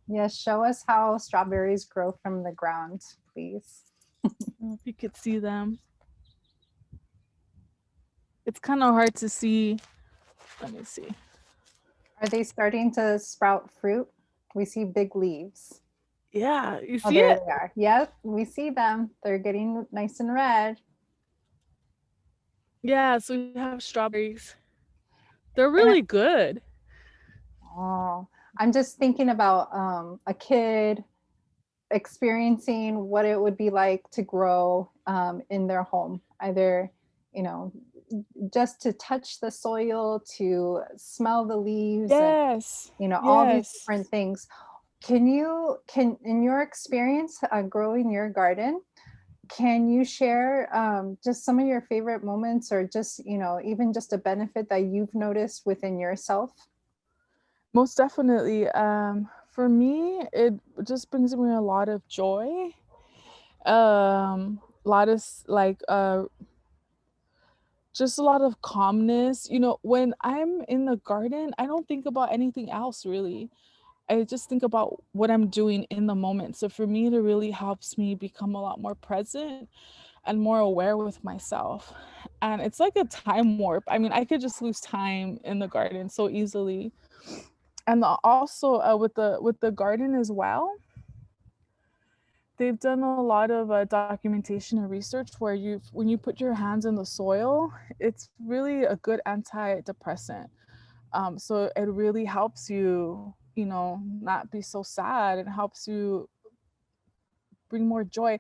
[SPEAKER 1] Yes, show us how strawberries grow from the ground, please.
[SPEAKER 4] I don't know if you could see them. It's kind of hard to see. Let me see.
[SPEAKER 1] Are they starting to sprout fruit? We see big leaves.
[SPEAKER 4] Yeah, you
[SPEAKER 1] Oh,
[SPEAKER 4] see
[SPEAKER 1] there
[SPEAKER 4] it?
[SPEAKER 1] they are. Yep, we see them. They're getting nice and red.
[SPEAKER 4] Yeah, so we have strawberries. They're
[SPEAKER 1] And
[SPEAKER 4] really good.
[SPEAKER 1] oh, I'm just thinking about a kid experiencing what it would be like to grow in their home, either, you know, just to touch the soil, to smell the leaves, and,
[SPEAKER 4] Yes.
[SPEAKER 1] you know, all these
[SPEAKER 4] Yes.
[SPEAKER 1] different things. Can in your experience growing your garden, can you share just some of your favorite moments, or just, you know, even just a benefit that you've noticed within yourself?
[SPEAKER 4] Most definitely. For me, it just brings me a lot of joy. A lot of just a lot of calmness. You know, when I'm in the garden, I don't think about anything else really. I just think about what I'm doing in the moment. So for me, it really helps me become a lot more present and more aware with myself. And it's like a time warp. I mean, I could just lose time in the garden so easily. And also with the garden as well, they've done a lot of documentation and research where when you put your hands in the soil, it's really a good antidepressant. So it really helps you, you know, not be so sad. It helps you bring more joy.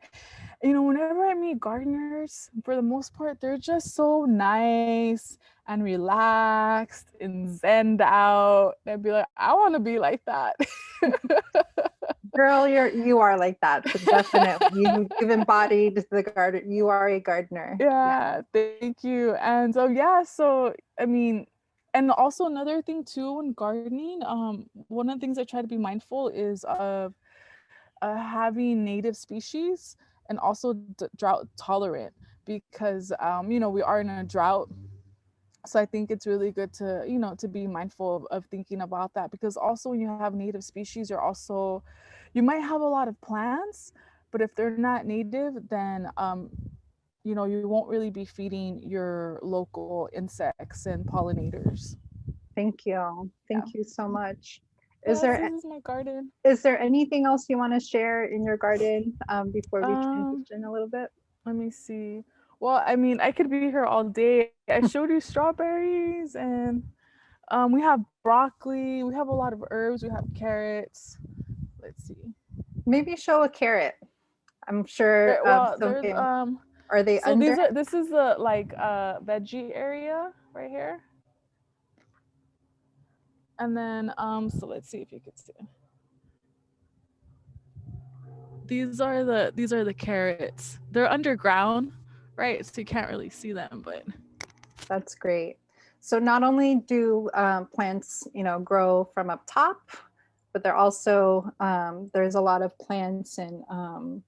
[SPEAKER 4] You know, whenever I meet gardeners, for the most part, they're just so nice and relaxed and zenned out. I'd be like, I want to be like that.
[SPEAKER 1] Girl, you are like that. Definitely. You've embodied the garden. You are a gardener.
[SPEAKER 4] Yeah, thank you. And so yeah, so I mean, and also another thing too when gardening, one of the things I try to be mindful is of having native species and also drought tolerant because you know, we are in a drought. So I think it's really good to, you know, to be mindful of thinking about that, because also when you have native species, you might have a lot of plants, but if they're not native, then you know, you won't really be feeding your local insects and pollinators.
[SPEAKER 1] Thank you.
[SPEAKER 4] Yeah.
[SPEAKER 1] Thank you so much.
[SPEAKER 4] Yes, this is my garden.
[SPEAKER 1] Is there anything else you want to share in your garden before we
[SPEAKER 4] Um,
[SPEAKER 1] transition a little bit?
[SPEAKER 4] Let me see. Well, I mean, I could be here all day. I showed you strawberries and we have broccoli. We have a lot of herbs. We have carrots. Let's see.
[SPEAKER 1] Maybe show a carrot. I'm sure
[SPEAKER 4] Well,
[SPEAKER 1] some
[SPEAKER 4] there's
[SPEAKER 1] are they
[SPEAKER 4] so
[SPEAKER 1] under?
[SPEAKER 4] this is the like veggie area right here. And then so let's see if you could see. These are the carrots. They're underground, right? So you can't really see them, but
[SPEAKER 1] That's great. So not only do plants, you know, grow from up top, but they're also there's a lot of plants and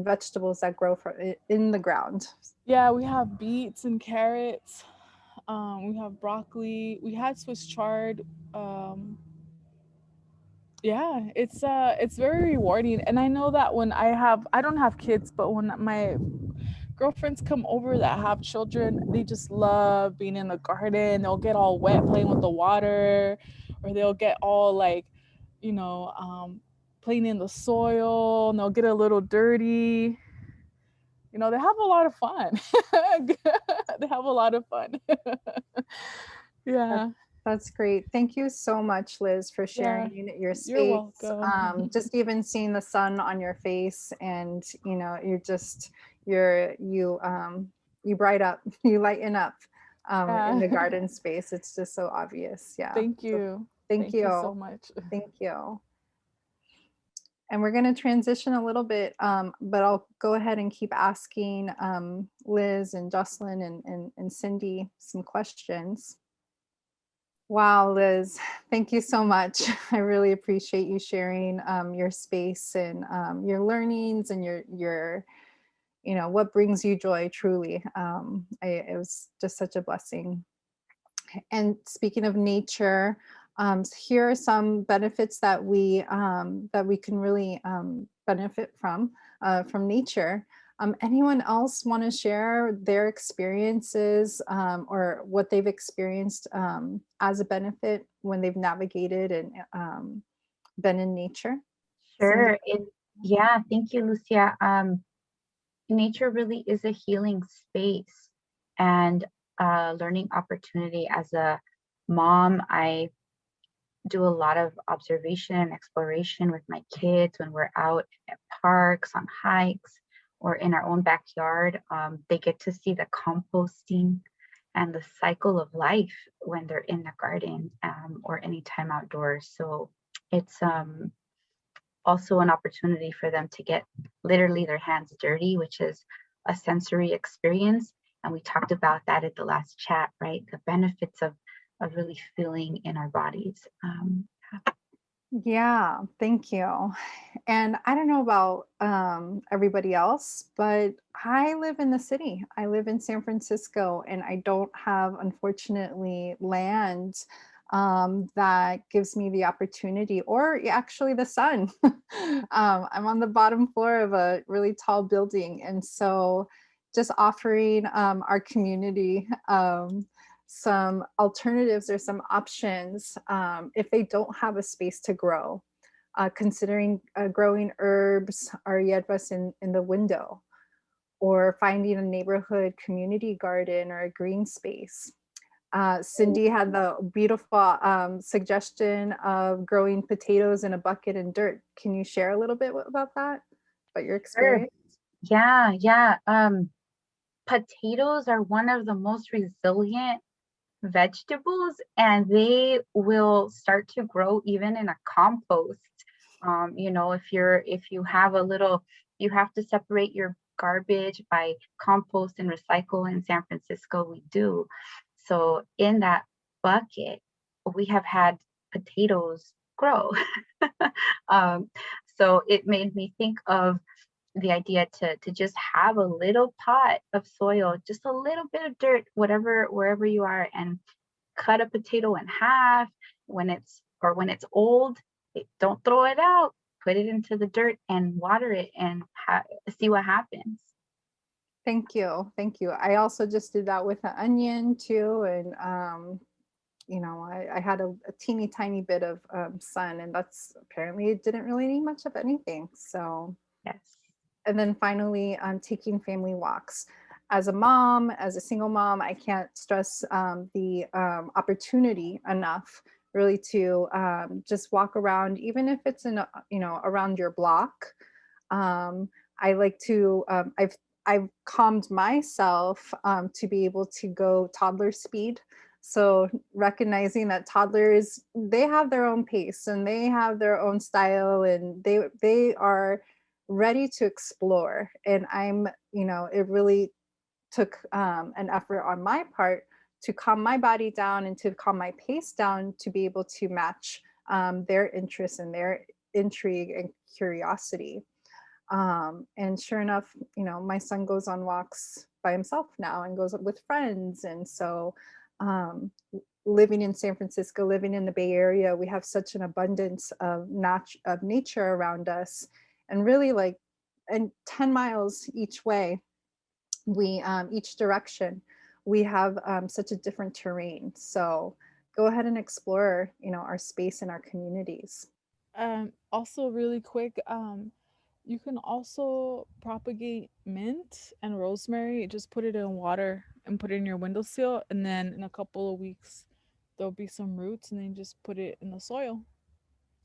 [SPEAKER 1] vegetables that grow from in the ground.
[SPEAKER 4] yeah, we have beets and carrots. We have broccoli. We had Swiss chard. Um, yeah, it's very rewarding. And I know that when I don't have kids, but when my girlfriends come over that have children, they just love being in the garden. They'll get all wet playing with the water, or they'll get all like, you know, playing in the soil, and they'll get a little dirty. You know, they have a lot of fun. They have a lot of fun. Yeah.
[SPEAKER 1] That's great. Thank you so much, Liz, for
[SPEAKER 4] Yeah.
[SPEAKER 1] sharing your
[SPEAKER 4] You're
[SPEAKER 1] space.
[SPEAKER 4] welcome.
[SPEAKER 1] Just even seeing the sun on your face, and you know, you bright up, you lighten up in the
[SPEAKER 4] Yeah.
[SPEAKER 1] garden space. It's just so obvious. Yeah.
[SPEAKER 4] Thank
[SPEAKER 1] So
[SPEAKER 4] you.
[SPEAKER 1] thank
[SPEAKER 4] Thank you so
[SPEAKER 1] you.
[SPEAKER 4] much.
[SPEAKER 1] Thank you. And we're going to transition a little bit, but I'll go ahead and keep asking Liz and Jocelyn and Cindy some questions. Wow, Liz, thank you so much. I really appreciate you sharing your space and your learnings and your what brings you joy truly. It was just such a blessing. And speaking of nature, here are some benefits that we can really benefit from nature. Anyone else want to share their experiences or what they've experienced as a benefit when they've navigated and been in nature? Cindy?
[SPEAKER 2] Sure. Yeah, thank you, Lucia. Nature really is a healing space and a learning opportunity. As a mom, I do a lot of observation and exploration with my kids when we're out at parks, on hikes, or in our own backyard. They get to see the composting and the cycle of life when they're in the garden or anytime outdoors. So it's also an opportunity for them to get literally their hands dirty, which is a sensory experience. And we talked about that at the last chat, right? The benefits of really feeling in our bodies.
[SPEAKER 1] Yeah, thank you. And I don't know about everybody else, but I live in the city. I live in San Francisco, and I don't have, unfortunately, land that gives me the opportunity, or actually the sun. I'm on the bottom floor of a really tall building, and so just offering our community some alternatives or some options if they don't have a space to grow, considering growing herbs or hierbas in the window, or finding a neighborhood community garden or a green space. Cindy had the beautiful suggestion of growing potatoes in a bucket and dirt. Can you share a little bit about that, about your
[SPEAKER 2] Sure.
[SPEAKER 1] experience?
[SPEAKER 2] Yeah. Potatoes are one of the most resilient vegetables, and they will start to grow even in a compost. If you have a little, you have to separate your garbage by compost and recycle. In San Francisco, we do. So in that bucket, we have had potatoes grow. um, so it made me think of the idea to just have a little pot of soil, just a little bit of dirt, whatever, wherever you are, and cut a potato in half when it's old. Don't throw it out. Put it into the dirt and water it and see what happens.
[SPEAKER 1] Thank you. Thank you. I also just did that with an onion too. And, I had a teeny tiny bit of sun, and that's apparently it didn't really need much of anything. So,
[SPEAKER 2] Yes.
[SPEAKER 1] and then finally, taking family walks. As a mom, as a single mom, I can't stress the opportunity enough, really, to just walk around, even if it's around your block. I like to. I've calmed myself to be able to go toddler speed. So recognizing that toddlers, they have their own pace and they have their own style, and they are ready to explore. And it really took an effort on my part to calm my body down and to calm my pace down to be able to match their interest and their intrigue and curiosity. And sure enough, my son goes on walks by himself now and goes with friends. And so, living in San Francisco, living in the Bay Area, we have such an abundance of nature around us, and really, like, and 10 miles each way, each direction, we have such a different terrain. So go ahead and explore, our space and our communities.
[SPEAKER 4] Also, really quick, you can also propagate mint and rosemary. Just put it in water and put it in your windowsill, and then in a couple of weeks, there'll be some roots, and then just put it in the soil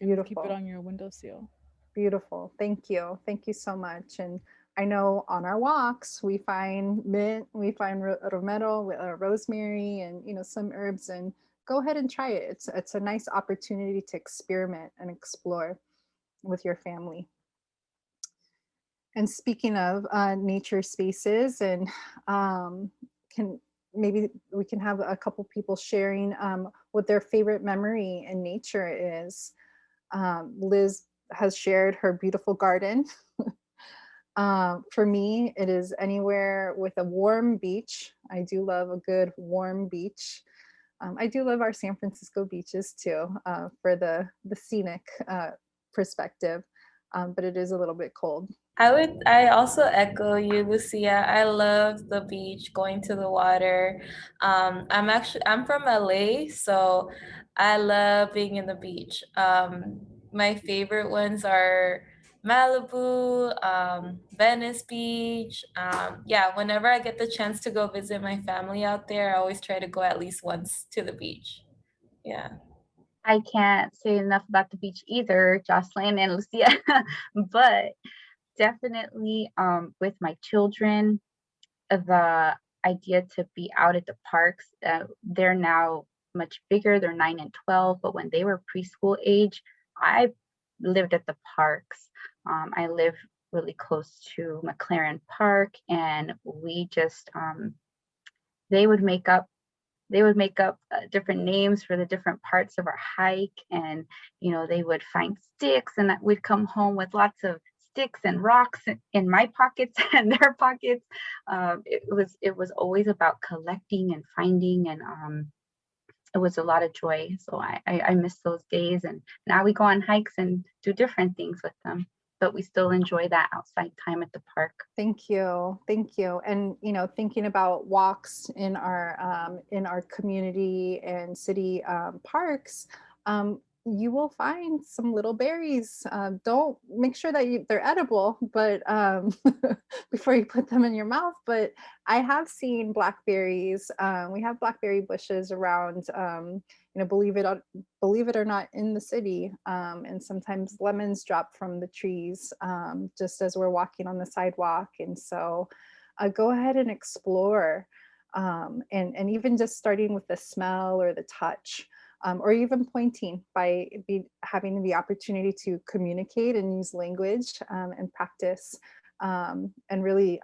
[SPEAKER 4] and keep it
[SPEAKER 1] Beautiful.
[SPEAKER 4] on your windowsill.
[SPEAKER 1] Beautiful. Thank you. Thank you so much. And I know on our walks, we find mint, we find romero, rosemary, and, some herbs, and go ahead and try it. It's a nice opportunity to experiment and explore with your family. And speaking of nature spaces, and can maybe we can have a couple people sharing what their favorite memory in nature is. Liz has shared her beautiful garden. For me, it is anywhere with a warm beach. I do love a good warm beach. I do love our San Francisco beaches too, for the scenic perspective, but it is a little bit cold.
[SPEAKER 3] I also echo you, Lucia. I love the beach, going to the water. I'm from LA, so I love being in the beach. My favorite ones are Malibu, Venice Beach. Yeah, whenever I get the chance to go visit my family out there, I always try to go at least once to the beach. Yeah.
[SPEAKER 2] I can't say enough about the beach either, Jocelyn and Lucia, but definitely with my children, the idea to be out at the parks, they're now much bigger, they're 9 and 12, but when they were preschool age, I lived at the parks. I live really close to McLaren Park, and we just they would make up different names for the different parts of our hike, and they would find sticks, and we'd come home with lots of sticks and rocks in my pockets and their pockets. It was always about collecting and finding, and it was a lot of joy. So I miss those days, and now we go on hikes and do different things with them, but we still enjoy that outside time at the park.
[SPEAKER 1] Thank you. And thinking about walks in our community and city parks, you will find some little berries. Don't make sure that they're edible, but before you put them in your mouth. But I have seen blackberries. We have blackberry bushes around. Believe it or not, in the city, and sometimes lemons drop from the trees just as we're walking on the sidewalk. And so go ahead and explore, and even just starting with the smell or the touch, or even pointing by having the opportunity to communicate and use language, and practice, and really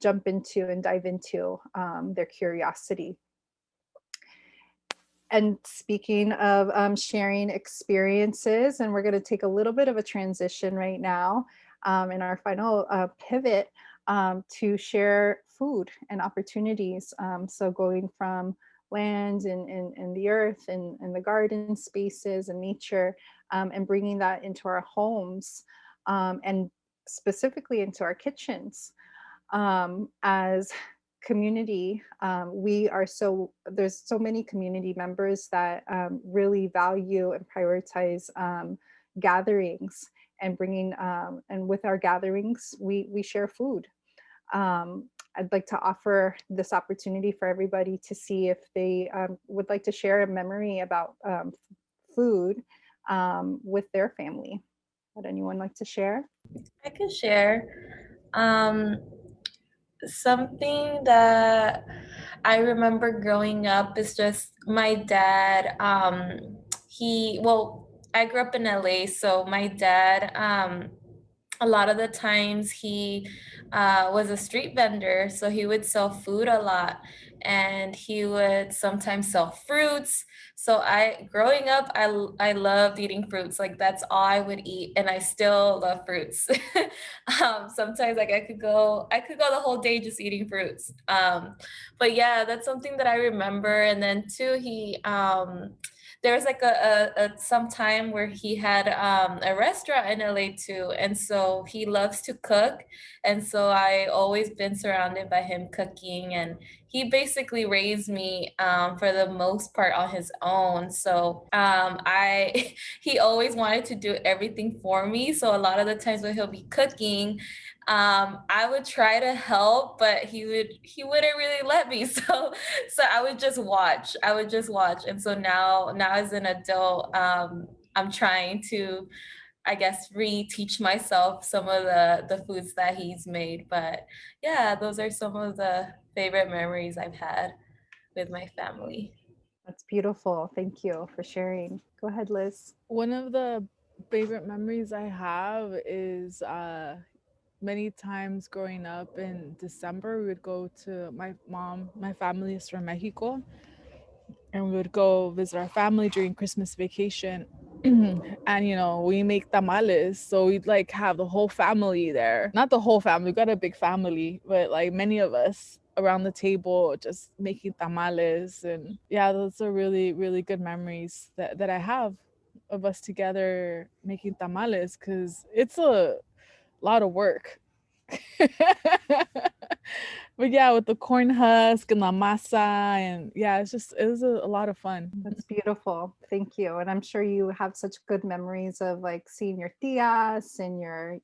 [SPEAKER 1] jump into and dive into their curiosity. And speaking of sharing experiences, and we're going to take a little bit of a transition right now in our final pivot to share food and opportunities. So going from land and the earth and the garden spaces and nature, and bringing that into our homes, and specifically into our kitchens. As community, there's so many community members that really value and prioritize gatherings, and bringing, and with our gatherings we share food. I'd like to offer this opportunity for everybody to see if they would like to share a memory about food with their family. Would anyone like to share?
[SPEAKER 3] I can share. Something that I remember growing up is just my dad. I grew up in LA, so my dad, a lot of the times he was a street vendor, so he would sell food a lot, and he would sometimes sell fruits. So growing up, I loved eating fruits. Like that's all I would eat, and I still love fruits. Sometimes like I could go the whole day just eating fruits. But yeah, that's something that I remember. And then too, there was like some time where he had a restaurant in LA too, and so he loves to cook, and so I always been surrounded by him cooking, and he basically raised me for the most part on his own. So he always wanted to do everything for me. So a lot of the times when he'll be cooking, I would try to help, but he wouldn't really let me. So I would just watch. And so now as an adult, I'm trying to, I guess, reteach myself some of the foods that he's made. But yeah, those are some of the favorite memories I've had with my family.
[SPEAKER 1] That's beautiful. Thank you for sharing. Go ahead, Liz.
[SPEAKER 4] One of the favorite memories I have is many times growing up in December, we would go to my family is from Mexico, and we would go visit our family during Christmas vacation. And we make tamales, so we'd like have the whole family there. Not the whole family, we got a big family, but like many of us around the table just making tamales. And yeah, those are really, really good memories that I have of us together making tamales, because it's a lot of work. But yeah, with the corn husk and la masa, and yeah, it was a lot of fun.
[SPEAKER 1] That's beautiful. Thank you. And I'm sure you have such good memories of like seeing your tias and your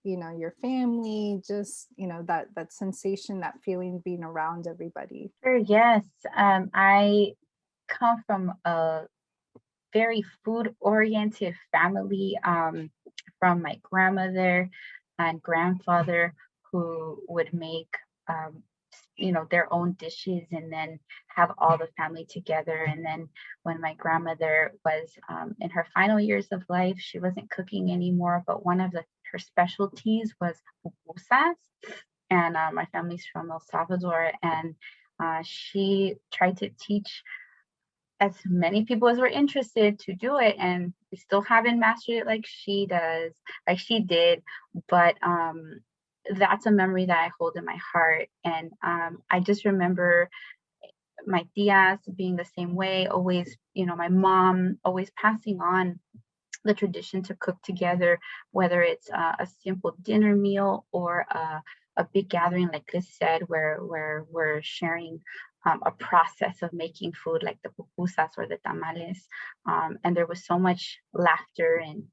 [SPEAKER 1] family, just, that sensation, that feeling being around everybody.
[SPEAKER 2] Sure, yes. I come from a very food-oriented family, from my grandmother and grandfather, who would make their own dishes and then have all the family together. And then when my grandmother was in her final years of life, she wasn't cooking anymore, but one of her specialties was pupusas. And my family's from El Salvador, and she tried to teach as many people as were interested to do it, and we still haven't mastered it like she did, but that's a memory that I hold in my heart. And I just remember my tias being the same way, always, my mom always passing on the tradition to cook together, whether it's a simple dinner meal or a big gathering, like Liz said, where we're sharing a process of making food, like the pupusas or the tamales. And there was so much laughter and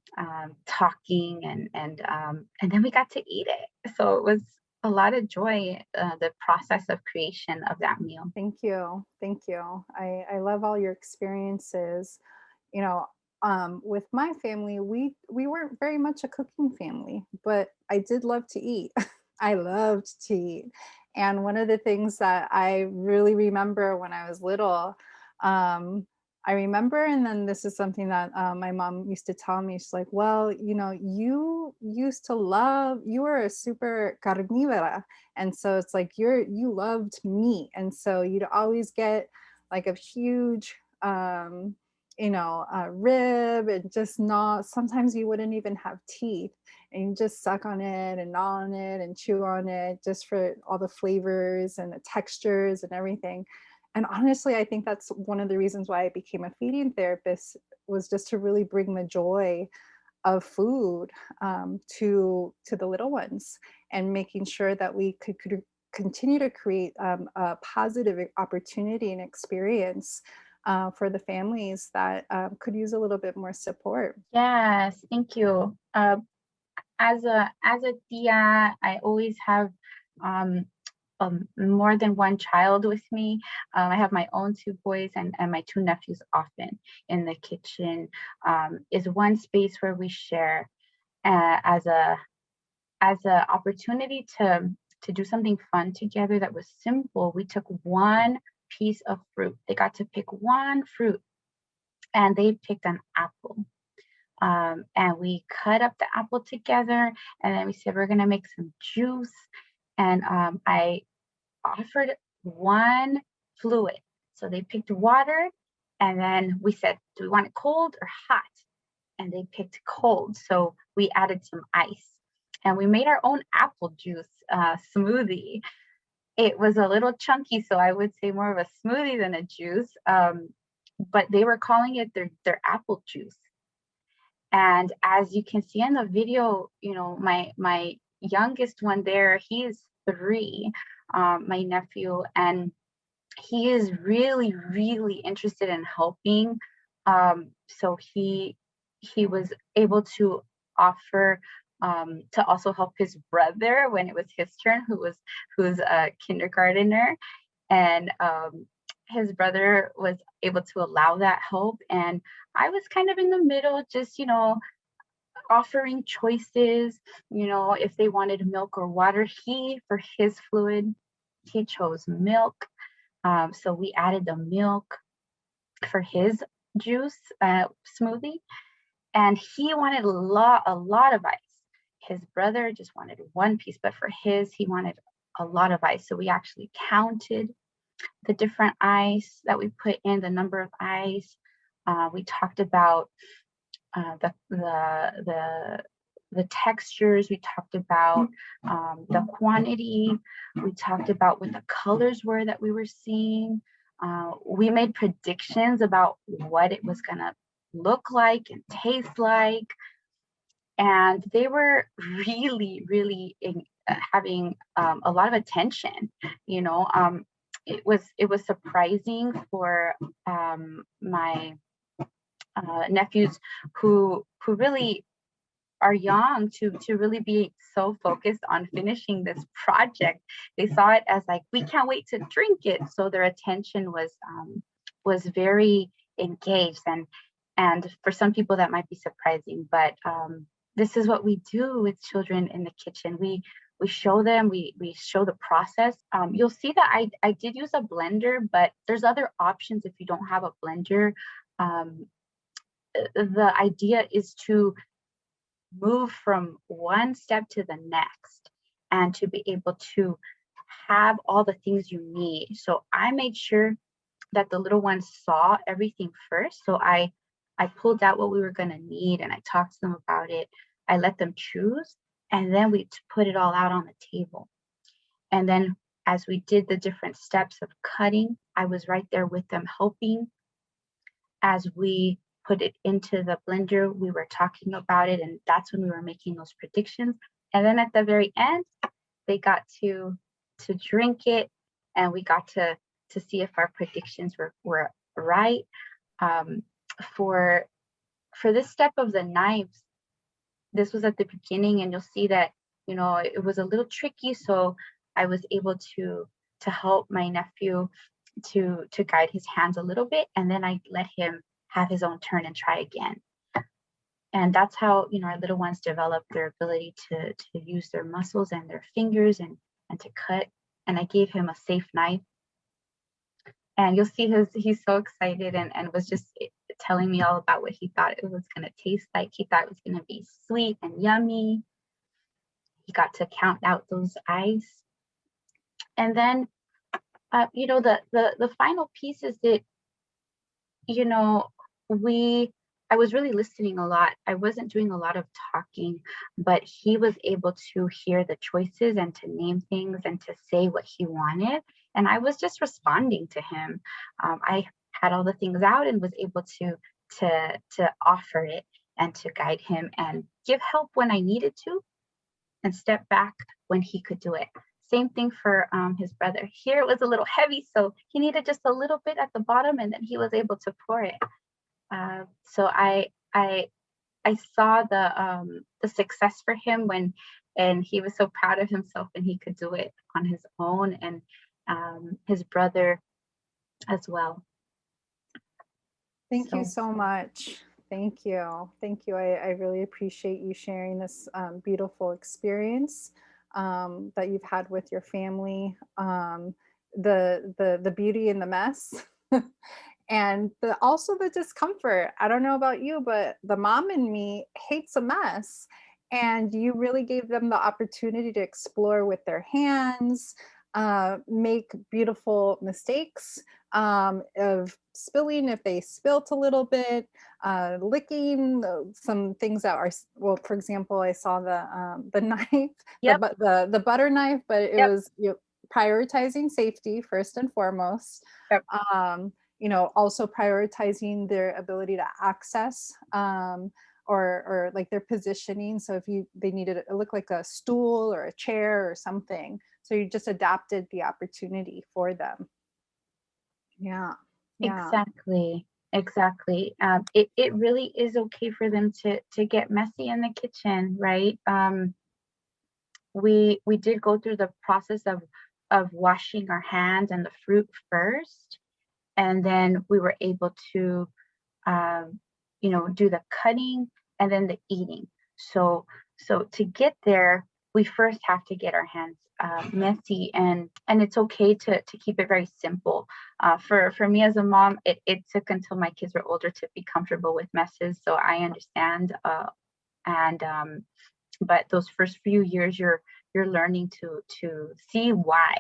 [SPEAKER 2] talking, and then we got to eat it. So it was a lot of joy, the process of creation of that meal.
[SPEAKER 1] Thank you. Thank you. I love all your experiences. With my family, we weren't very much a cooking family, but I did love to eat. I loved to eat. And one of the things that I really remember when I was little, I remember, and then this is something that my mom used to tell me. She's like, well, you used to you were a super carnívora. And so it's like you loved meat. And so you'd always get like a huge, rib, and just not, sometimes you wouldn't even have teeth, and you just suck on it and gnaw on it and chew on it just for all the flavors and the textures and everything. And honestly, I think that's one of the reasons why I became a feeding therapist, was just to really bring the joy of food to the little ones, and making sure that we could continue to create a positive opportunity and experience for the families that could use a little bit more support.
[SPEAKER 2] Yes, thank you. As a tia, I always have more than one child with me. I have my own two boys and my two nephews. Often in the kitchen is one space where we share as a opportunity to do something fun together that was simple. We took one piece of fruit. They got to pick one fruit, and they picked an apple. And we cut up the apple together, and then we said we're gonna make some juice. And I offered one fluid. So they picked water, and then we said, do we want it cold or hot? And they picked cold. So we added some ice, and we made our own apple juice smoothie. It was a little chunky, so I would say more of a smoothie than a juice. But they were calling it their apple juice. And as you can see in the video, my youngest one there, he is 3, my nephew, and he is really, really interested in helping. So he was able to offer to also help his brother when it was his turn, who's a kindergartner, and his brother was able to allow that help. And I was kind of in the middle, just offering choices, if they wanted milk or water. For his fluid, he chose milk. So we added the milk for his juice smoothie, and he wanted a lot of ice. his brother just wanted one piece, but for his, he wanted a lot of ice. So we actually counted the different ice that we put in, the number of ice. We talked about the textures. We talked about the quantity. We talked about what the colors were that we were seeing. We made predictions about what it was gonna look like and taste like. And they were really, really having a lot of attention. You know, it was surprising for my nephews who really are young to really be so focused on finishing this project. They saw it as like, we can't wait to drink it. So their attention was very engaged, and for some people that might be surprising, but this is what we do with children in the kitchen. We show them, we show the process. You'll see that I did use a blender, but there's other options if you don't have a blender. The idea is to move from one step to the next and to be able to have all the things you need. So I made sure that the little ones saw everything first. So I pulled out what we were going to need and I talked to them about it. I let them choose, and then we put it all out on the table. And then as we did the different steps of cutting, I was right there with them helping. As we put it into the blender, we were talking about it, and that's when we were making those predictions. And then at the very end, they got to drink it, and we got to see if our predictions were right. For this step of the knives, this was at the beginning, and you'll see that, you know, it was a little tricky. So I was able to help my nephew to guide his hands a little bit, and then I let him have his own turn and try again. And that's how, you know, our little ones develop their ability to use their muscles and their fingers and to cut. And I gave him a safe knife. And you'll see he's so excited and was just telling me all about what he thought it was going to taste like. He thought it was going to be sweet and yummy. He got to count out those ice. And then, you know, the final piece is that, you know, I was really listening a lot. I wasn't doing a lot of talking, but he was able to hear the choices and to name things and to say what he wanted. And I was just responding to him. I had all the things out and was able to offer it and to guide him and give help when I needed to and step back when he could do it. Same thing for his brother. Here it was a little heavy, so he needed just a little bit at the bottom, and then he was able to pour it. So I saw the success for him and he was so proud of himself, and he could do it on his own, and his brother as well.
[SPEAKER 1] Thank you so much. Thank you. Thank you. I really appreciate you sharing this beautiful experience that you've had with your family, the beauty in the mess, and also the discomfort. I don't know about you, but the mom in me hates a mess. And you really gave them the opportunity to explore with their hands, make beautiful mistakes of spilling if they spilt a little bit, licking some things that are, well, for example, I saw the knife,
[SPEAKER 2] Yep.
[SPEAKER 1] the butter knife, but it
[SPEAKER 2] Yep.
[SPEAKER 1] was, you know, prioritizing safety first and foremost.
[SPEAKER 2] Yep.
[SPEAKER 1] You know, also prioritizing their ability to access or like their positioning. So if they needed, it looked like a stool or a chair or something. So you just adapted the opportunity for them. Yeah.
[SPEAKER 2] Exactly. It really is okay for them to get messy in the kitchen, right? We did go through the process of washing our hands and the fruit first, and then we were able to you know, do the cutting and then the eating. So to get there, we first have to get our hands messy, and it's okay to keep it very simple. For me as a mom, it took until my kids were older to be comfortable with messes, so I understand. And but those first few years, you're learning to see why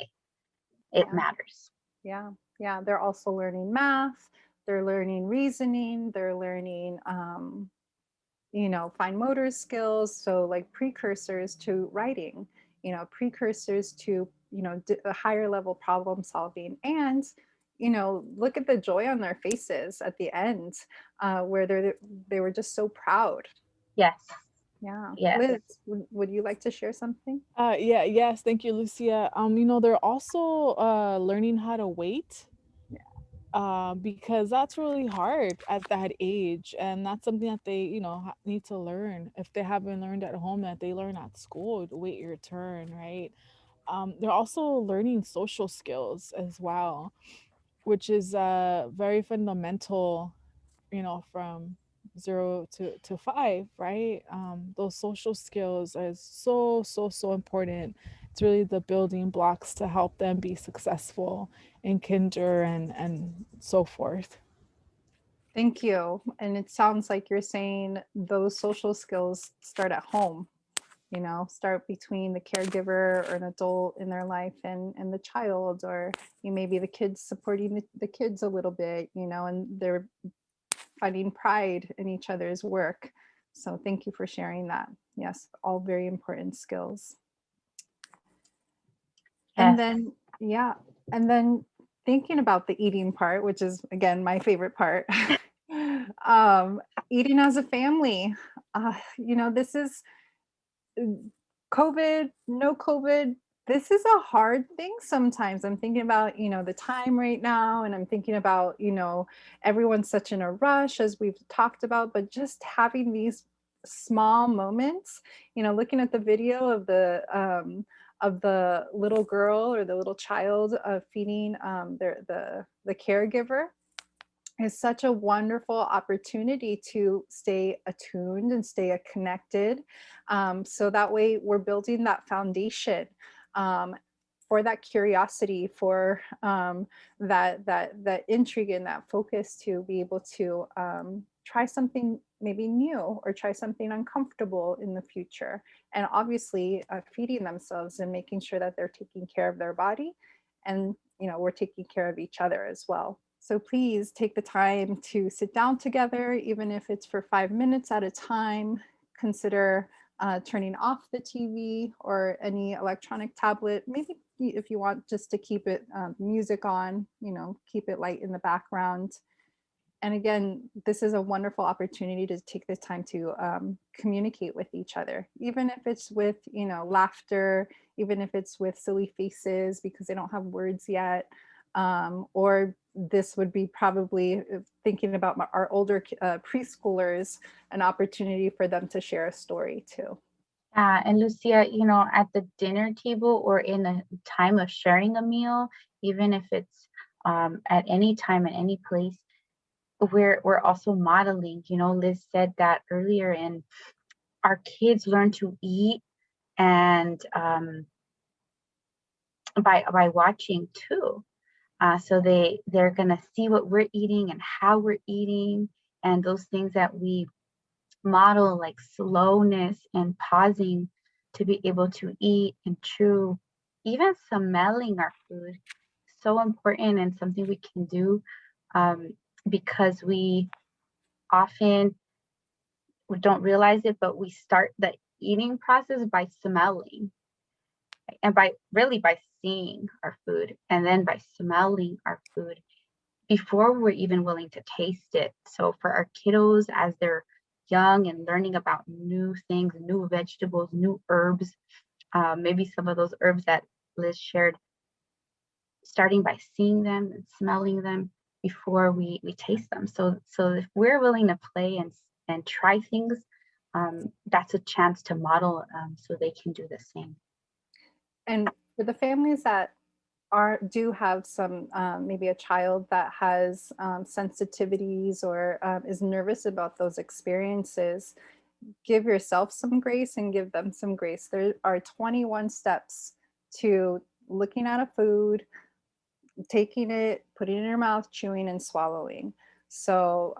[SPEAKER 2] it
[SPEAKER 1] Yeah.
[SPEAKER 2] matters.
[SPEAKER 1] Yeah. Yeah. They're also learning math. They're learning reasoning. They're learning, fine motor skills. So like precursors to writing, precursors to, a higher level problem solving. And, look at the joy on their faces at the end, where they were just so proud.
[SPEAKER 2] Yes.
[SPEAKER 1] Yeah.
[SPEAKER 2] Yes.
[SPEAKER 1] Liz, would you like to share something?
[SPEAKER 4] Yes, thank you, Lucia. They're also learning how to wait, because that's really hard at that age, and that's something that they, need to learn. If they haven't learned at home, that they learn at school, to wait your turn, right? They're also learning social skills as well, which is very fundamental, from 0 to 5, right? Those social skills are so important. It's really the building blocks to help them be successful in kinder and so forth.
[SPEAKER 1] Thank you. And it sounds like you're saying those social skills start at home, start between the caregiver or an adult in their life and the child, or maybe the kids supporting the kids a little bit, and they're finding pride in each other's work. So thank you for sharing that. Yes, all very important skills. And
[SPEAKER 2] Yes.
[SPEAKER 1] then, yeah, and then thinking about the eating part, which is again my favorite part. Eating as a family. This is COVID, no COVID. This is a hard thing sometimes. I'm thinking about, the time right now, and I'm thinking about, everyone's such in a rush, as we've talked about, but just having these small moments, looking at the video of the little girl or the little child feeding the caregiver, is such a wonderful opportunity to stay attuned and stay connected. So that way we're building that foundation for that curiosity, for that intrigue and that focus to be able to try something maybe new or try something uncomfortable in the future. And obviously feeding themselves and making sure that they're taking care of their body, and we're taking care of each other as well. So please take the time to sit down together, even if it's for 5 minutes at a time. Consider turning off the TV or any electronic tablet. Maybe if you want just to keep it music on, keep it light in the background. And again, this is a wonderful opportunity to take the time to communicate with each other, even if it's with, laughter, even if it's with silly faces because they don't have words yet. Or this would be probably, thinking about our older preschoolers, an opportunity for them to share a story too.
[SPEAKER 2] And Lucia, at the dinner table or in a time of sharing a meal, even if it's at any time, at any place, we're also modeling. Liz said that earlier, and our kids learn to eat and by watching too. So they're gonna see what we're eating and how we're eating, and those things that we model, like slowness and pausing to be able to eat and chew, even smelling our food, so important and something we can do, because we often don't realize it, but we start the eating process by smelling, and by seeing our food, and then by smelling our food before we're even willing to taste it. So for our kiddos, as they're young and learning about new things, new vegetables, new herbs, maybe some of those herbs that Liz shared, starting by seeing them and smelling them before we taste them. So if we're willing to play and try things, that's a chance to model, so they can do the same.
[SPEAKER 1] And for the families that do have some, maybe a child that has sensitivities or is nervous about those experiences, give yourself some grace and give them some grace. There are 21 steps to looking at a food, taking it, putting it in your mouth, chewing and swallowing. So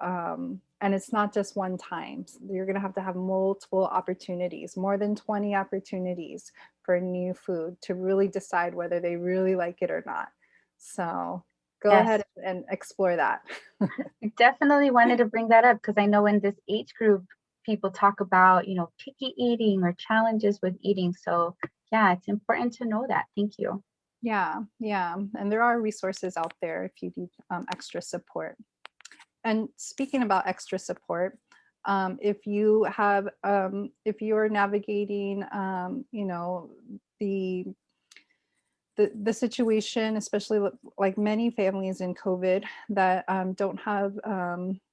[SPEAKER 1] And it's not just one time. You're going to have multiple opportunities, more than 20 opportunities for new food to really decide whether they really like it or not. So go
[SPEAKER 2] Yes.
[SPEAKER 1] ahead and explore that.
[SPEAKER 2] I definitely wanted to bring that up because I know in this age group, people talk about, you know, picky eating or challenges with eating. So yeah, it's important to know that. Thank you.
[SPEAKER 1] Yeah, yeah. And there are resources out there if you need extra support. And speaking about extra support, if you are navigating, you know, the situation, especially like many families in COVID that don't have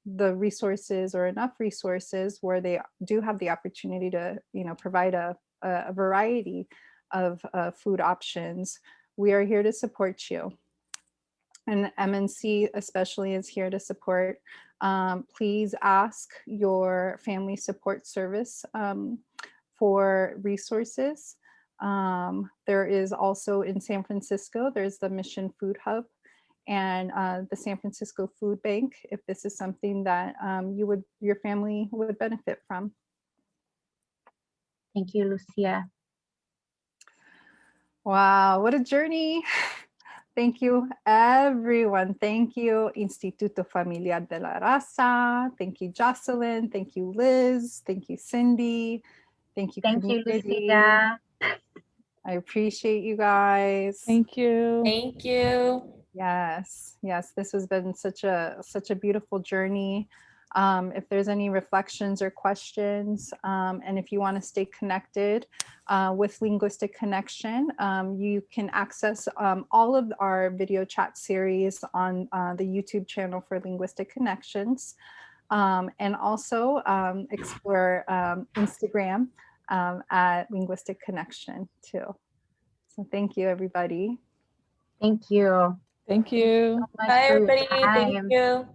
[SPEAKER 1] the resources or enough resources where they do have the opportunity to, you know, provide a variety of food options, we are here to support you. And MNC especially is here to support. Please ask your family support service for resources. There is also in San Francisco, there's the Mission Food Hub and the San Francisco Food Bank, if this is something that your family would benefit from.
[SPEAKER 2] Thank you, Lucia.
[SPEAKER 1] Wow, what a journey. Thank you, everyone. Thank you, Instituto Familiar de la Raza. Thank you, Jocelyn. Thank you, Liz. Thank you, Cindy. Thank you,
[SPEAKER 2] Thank you,
[SPEAKER 1] community.
[SPEAKER 2] Lucia.
[SPEAKER 1] I appreciate you guys.
[SPEAKER 4] Thank you.
[SPEAKER 3] Thank you.
[SPEAKER 1] Yes, yes, this has been such a beautiful journey. If there's any reflections or questions, and if you want to stay connected with Linguistic Connection, you can access all of our video chat series on the YouTube channel for Linguistic Connections, and also explore Instagram at Linguistic Connection too. So thank you, everybody.
[SPEAKER 2] Thank you.
[SPEAKER 4] Thank you.
[SPEAKER 2] So much
[SPEAKER 3] Bye,
[SPEAKER 2] for your
[SPEAKER 3] everybody. Thank
[SPEAKER 2] time.
[SPEAKER 3] you.